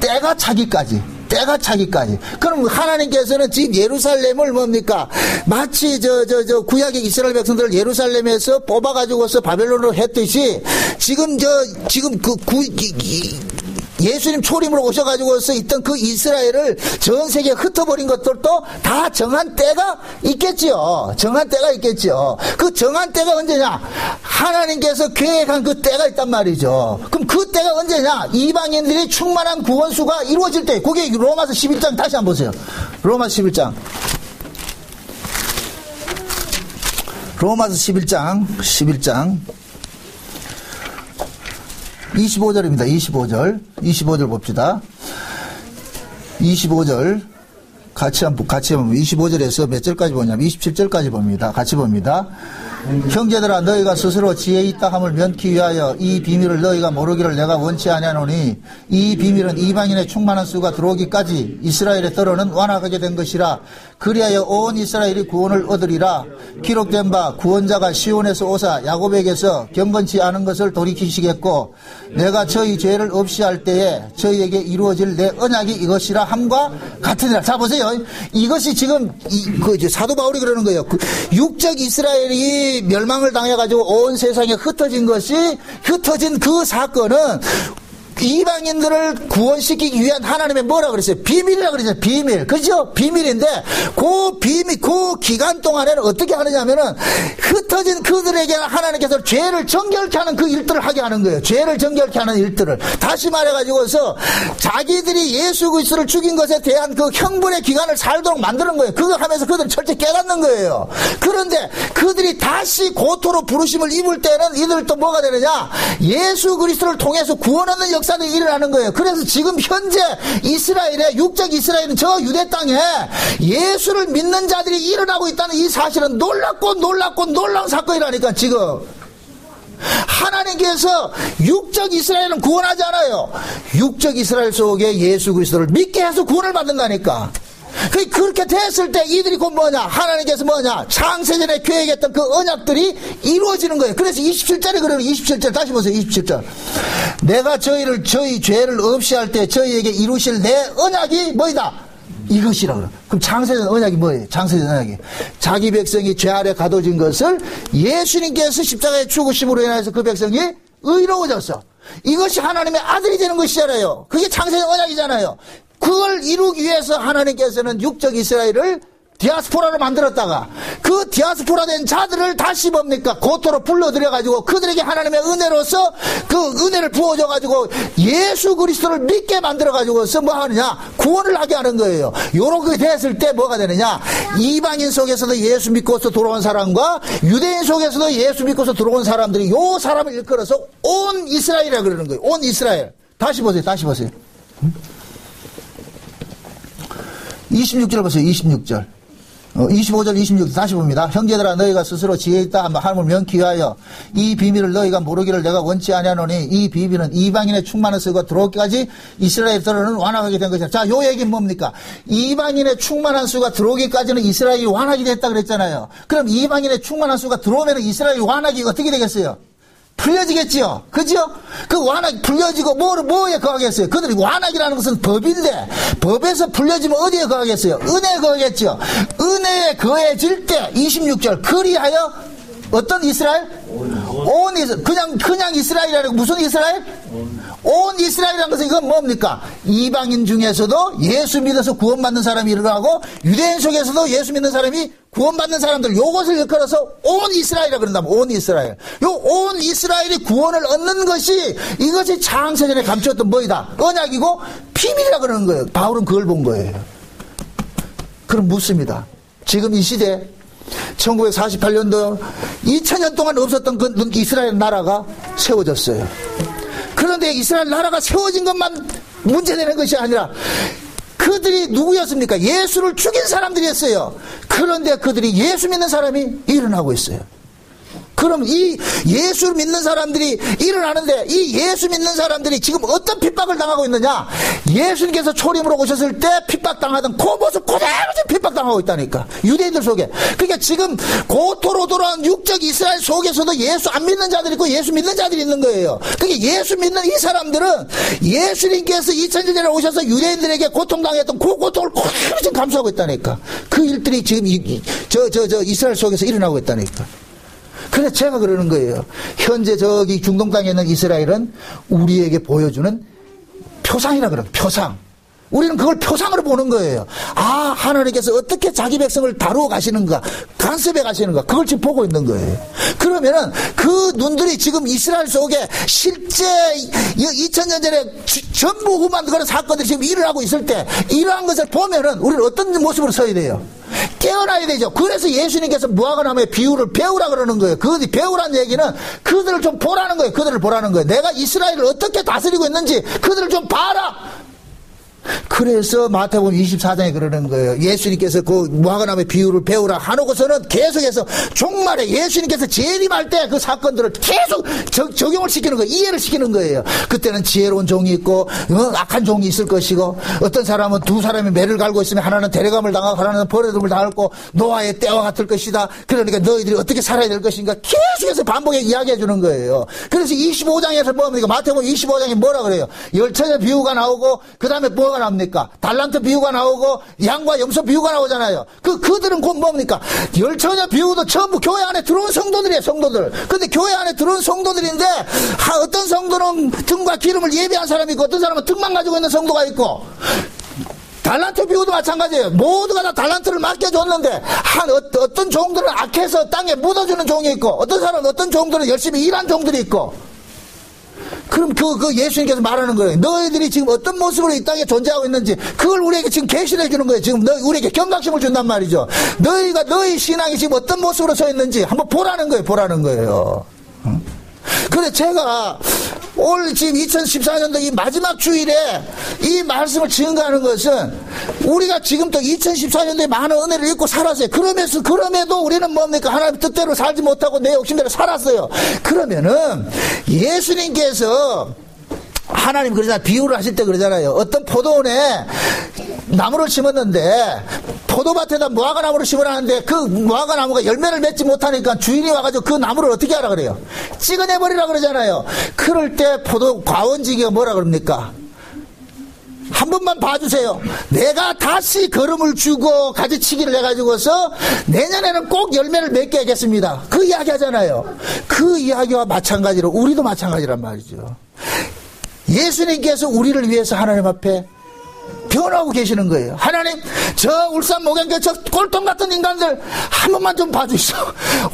때가 차기까지. 때가 차기까지. 그럼 하나님께서는 지금 예루살렘을 뭡니까? 마치 구약의 이스라엘 백성들을 예루살렘에서 뽑아가지고서 바벨론으로 했듯이 지금 예수님 초림으로 오셔가지고서 있던 그 이스라엘을 전 세계에 흩어버린 것들도 다 정한 때가 있겠지요. 정한 때가 있겠지요. 그 정한 때가 언제냐? 하나님께서 계획한 그 때가 있단 말이죠. 그럼 그 때가 언제냐? 이방인들이 충만한 구원수가 이루어질 때. 그게 로마서 11장 다시 한번 보세요. 로마서 11장. 로마서 11장 25절입니다. 25절 봅시다. 25절 같이 한번 25절에서 몇 절까지 보냐면 27절까지 봅니다. 같이 봅니다. 형제들아 너희가 스스로 지혜 있다 함을 면키 위하여 이 비밀을 너희가 모르기를 내가 원치 아니하노니 이 비밀은 이방인의 충만한 수가 들어오기까지 이스라엘의 떨어는 완악하게 된 것이라. 그리하여 온 이스라엘이 구원을 얻으리라. 기록된 바 구원자가 시온에서 오사 야곱에게서 경건치 않은 것을 돌이키시겠고 내가 저희 죄를 없이 할 때에 저희에게 이루어질 내 언약이 이것이라 함과 같으니라. 자 보세요. 이것이 지금 사도 바울이 그러는 거예요. 육적 이스라엘이 멸망을 당해가지고 온 세상에 흩어진 그 사건은 이방인들을 구원시키기 위한 하나님의 뭐라 그랬어요? 비밀이라 그랬어요. 비밀. 그죠? 비밀인데, 그 기간 동안에는 어떻게 하느냐면은, 흩어진 그들에게 하나님께서 죄를 정결케 하는 그 일들을 하게 하는 거예요. 죄를 정결케 하는 일들을. 다시 말해가지고서, 자기들이 예수 그리스도를 죽인 것에 대한 그 형벌의 기간을 살도록 만드는 거예요. 그거 하면서 그들은 철저히 깨닫는 거예요. 그런데 그들이 다시 고토로 부르심을 입을 때는 이들도 뭐가 되느냐? 예수 그리스도를 통해서 구원 얻는 역사들이 일어나는 거예요. 그래서 지금 현재 이스라엘의 육적 이스라엘은 저 유대 땅에 예수를 믿는 자들이 일어나고 있다는 이 사실은 놀라운 사건이라니까. 지금 하나님께서 육적 이스라엘은 구원하지 않아요. 육적 이스라엘 속에 예수 그리스도를 믿게 해서 구원을 받는다니까. 그렇게 됐을 때 이들이 곧 뭐냐? 하나님께서 뭐냐? 창세전에 계획했던 그 언약들이 이루어지는 거예요. 그래서 27절에 그러는 27절 다시 보세요. 27절. 내가 저희 죄를 없이 할 때 저희에게 이루실 내 언약이 뭐이다? 이것이라 그래. 그럼 창세전 언약이 뭐예요? 창세전 언약이 자기 백성이 죄 아래 가둬진 것을 예수님께서 십자가에 죽으심으로 인해서 그 백성이 의로워졌어. 이것이 하나님의 아들이 되는 것이잖아요. 그게 창세전 언약이잖아요. 그걸 이루기 위해서 하나님께서는 육적 이스라엘을 디아스포라로 만들었다가 그 디아스포라 된 자들을 다시 뭡니까? 고토로 불러들여가지고 그들에게 하나님의 은혜로서 그 은혜를 부어줘가지고 예수 그리스도를 믿게 만들어가지고서 뭐 하느냐? 구원을 하게 하는 거예요. 요렇게 됐을 때 뭐가 되느냐? 이방인 속에서도 예수 믿고서 들어온 사람과 유대인 속에서도 예수 믿고서 들어온 사람들이 요 사람을 일컬어서 온 이스라엘이라 그러는 거예요. 온 이스라엘. 다시 보세요. 26절 보세요. 26절. 25절 26절 다시 봅니다. 형제들아 너희가 스스로 지혜 있다 함을 명키 위하여 이 비밀을 너희가 모르기를 내가 원치 아니하노니 이 비밀은 이방인의 충만한 수가 들어오기까지 이스라엘 들어는 완악하게 된 것이다. 자, 요 얘기는 뭡니까? 이방인의 충만한 수가 들어오기까지는 이스라엘이 완악이 됐다 그랬잖아요. 그럼 이방인의 충만한 수가 들어오면 이스라엘이 완악이 어떻게 되겠어요? 풀려지겠지요. 그죠? 그 완악이 풀려지고 뭐에 거하겠어요? 그들이 완악이라는 것은 법인데 법에서 풀려지면 어디에 거하겠어요? 은혜에 거하겠죠. 은혜에 거해질 때 26절 그리하여 어떤 이스라엘? 온 이스라엘. 그냥 이스라엘이 아니고 무슨 이스라엘? 온 이스라엘이라는 것은 이건 뭡니까? 이방인 중에서도 예수 믿어서 구원받는 사람이 일어나고 유대인 속에서도 예수 믿는 사람이 구원받는 사람들 요것을 일컬어서 온 이스라엘이라 그런다면 온 이스라엘. 요 온 이스라엘이 구원을 얻는 것이 이것이 창세전에 감추었던 뭐이다? 언약이고 비밀이라 그러는 거예요. 바울은 그걸 본 거예요. 그럼 묻습니다. 지금 이 시대 1948년도 2000년 동안 없었던 그 이스라엘 나라가 세워졌어요. 그런데 이스라엘 나라가 세워진 것만 문제되는 것이 아니라 그들이 누구였습니까? 예수를 죽인 사람들이었어요. 그런데 그들이 예수 믿는 사람이 일어나고 있어요. 그럼 이 예수를 믿는 사람들이 일어나는데 이 예수 믿는 사람들이 지금 어떤 핍박을 당하고 있느냐? 예수님께서 초림으로 오셨을 때 핍박당하던 그 모습 그대로 지금 핍박당하고 있다니까. 유대인들 속에. 그러니까 지금 고토로 돌아온 육적 이스라엘 속에서도 예수 안 믿는 자들이 있고 예수 믿는 자들이 있는 거예요. 그러니까 예수 믿는 이 사람들은 예수님께서 2000년 전에 오셔서 유대인들에게 고통당했던 그 고통을 그대로 지금 감수하고 있다니까. 그 일들이 지금 이스라엘 속에서 일어나고 있다니까. 그래서 제가 그러는 거예요. 현재 저기 중동 땅에 있는 이스라엘은 우리에게 보여주는 표상이라 그래요. 표상. 우리는 그걸 표상으로 보는 거예요. 아, 하나님께서 어떻게 자기 백성을 다루어 가시는가, 간섭해 가시는가, 그걸 지금 보고 있는 거예요. 그러면은 그 눈들이 지금 이스라엘 속에 실제 2000년 전에 전부 후만 그런 사건들이 지금 일어나고 있을 때 이러한 것을 보면은 우리는 어떤 모습으로 서야 돼요? 깨어나야 되죠. 그래서 예수님께서 무화과나무의 비유를 배우라 그러는 거예요. 그 배우라는 얘기는 그들을 좀 보라는 거예요. 그들을 보라는 거예요. 내가 이스라엘을 어떻게 다스리고 있는지 그들을 좀 봐라. 그래서 마태복음 24장에 그러는 거예요. 예수님께서 그 무화과나무의 비유를 배우라 하놓고서는 계속해서 종말에 예수님께서 재림할 때 그 사건들을 계속 적용을 시키는 거예요. 이해를 시키는 거예요. 그때는 지혜로운 종이 있고 악한 종이 있을 것이고 어떤 사람은 두 사람이 매를 갈고 있으면 하나는 데려감을 당하고 하나는 버려둠을 당하고 노아의 때와 같을 것이다. 그러니까 너희들이 어떻게 살아야 될 것인가 계속해서 반복해 이야기해 주는 거예요. 그래서 25장에서 뭡니까? 마태복음 25장에 뭐라 그래요? 열처녀 비유가 나오고 그 다음에 뭐가 나옵니까? 달란트 비유가 나오고 양과 염소 비유가 나오잖아요. 그들은 곧 뭡니까? 열처녀 비유도 전부 교회 안에 들어온 성도들이에요. 성도들. 근데 교회 안에 들어온 성도들인데 어떤 성도는 등과 기름을 예비한 사람이 있고 어떤 사람은 등만 가지고 있는 성도가 있고 달란트 비유도 마찬가지예요. 모두가 다 달란트를 맡겨줬는데 어떤 종들은 악해서 땅에 묻어주는 종이 있고 어떤 사람은 어떤 종들은 열심히 일한 종들이 있고 그럼 그 예수님께서 말하는 거예요. 너희들이 지금 어떤 모습으로 이 땅에 존재하고 있는지 그걸 우리에게 지금 계시해 주는 거예요. 지금 우리에게 경각심을 준단 말이죠. 너희 신앙이 지금 어떤 모습으로 서 있는지 한번 보라는 거예요. 그런데 제가 올 지금 2014년도 이 마지막 주일에 이 말씀을 증거하는 것은 우리가 지금 또 2014년도에 많은 은혜를 입고 살았어요. 그럼에도 우리는 뭡니까? 하나님 뜻대로 살지 못하고 내 욕심대로 살았어요. 그러면은 예수님께서 하나님 그러잖아요. 비유를 하실 때 그러잖아요. 어떤 포도원에 나무를 심었는데 포도밭에다 무화과나무를 심으라는데 그 무화과나무가 열매를 맺지 못하니까 주인이 와가지고 그 나무를 어떻게 하라 그래요? 찍어내버리라 그러잖아요. 그럴 때 과원지기가 뭐라 그럽니까? 한 번만 봐주세요. 내가 다시 걸음을 주고 가지치기를 해가지고서 내년에는 꼭 열매를 맺게 하겠습니다. 그 이야기 하잖아요. 그 이야기와 마찬가지로 우리도 마찬가지란 말이죠. 예수님께서 우리를 위해서 하나님 앞에 변하고 계시는 거예요. 하나님, 저 울산 목양교 저 꼴통 같은 인간들 한 번만 좀 봐주시오.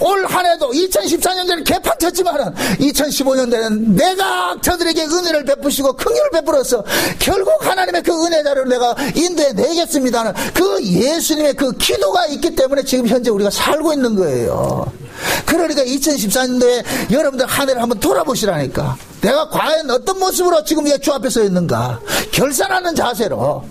올 한 해도 2014년도에는 개판 쳤지만은 2015년도에는 내가 저들에게 은혜를 베푸시고 긍휼을 베풀어서 결국 하나님의 그 은혜자를 내가 인도해 내겠습니다는 그 예수님의 그 기도가 있기 때문에 지금 현재 우리가 살고 있는 거예요. 그러니까 2014년도에 여러분들 한 해를 한번 돌아보시라니까. 내가 과연 어떤 모습으로 지금 주 앞에 서 있는가. 결산하는 자세로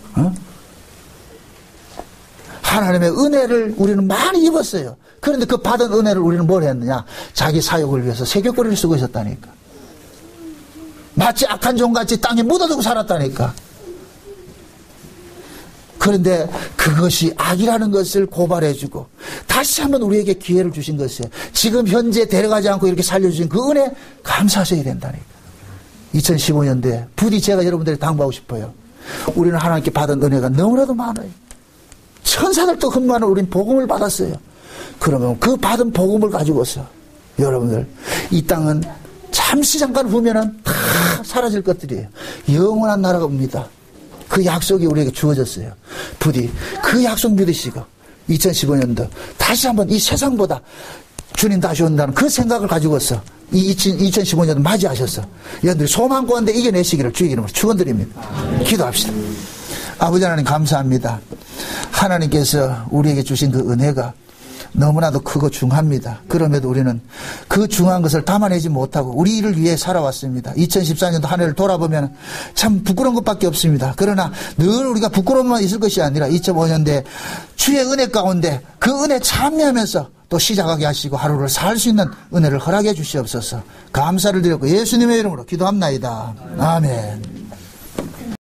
하나님의 은혜를 우리는 많이 입었어요. 그런데 그 받은 은혜를 우리는 뭘 했느냐. 자기 사욕을 위해서 세격거리를 쓰고 있었다니까. 마치 악한 종같이 땅에 묻어두고 살았다니까. 그런데 그것이 악이라는 것을 고발해주고 다시 한번 우리에게 기회를 주신 것이에요. 지금 현재 데려가지 않고 이렇게 살려주신 그 은혜 감사하셔야 된다니까. 2015년도에 부디 제가 여러분들에게 당부하고 싶어요. 우리는 하나님께 받은 은혜가 너무나도 많아요. 천사들도 흠모하는 우리는 복음을 받았어요. 그러면 그 받은 복음을 가지고서 여러분들 이 땅은 잠시 잠깐 후면은 다 사라질 것들이에요. 영원한 나라가 옵니다. 그 약속이 우리에게 주어졌어요. 부디 그 약속 믿으시고 2015년도 다시 한번 이 세상보다 주님 다시 온다는 그 생각을 가지고서 이 2015년도 맞이하셔서 여러분들이 소망 가운데 이겨내시기를 주의 이름으로 축원드립니다. 기도합시다. 아버지 하나님 감사합니다. 하나님께서 우리에게 주신 그 은혜가 너무나도 크고 중합니다. 그럼에도 우리는 그 중한 것을 담아내지 못하고 우리 일을 위해 살아왔습니다. 2014년도 한 해를 돌아보면 참 부끄러운 것밖에 없습니다. 그러나 늘 우리가 부끄러움만 있을 것이 아니라 2005년도에 주의 은혜 가운데 그 은혜 참여하면서 또 시작하게 하시고 하루를 살 수 있는 은혜를 허락해 주시옵소서. 감사를 드렸고 예수님의 이름으로 기도합나이다. 아멘.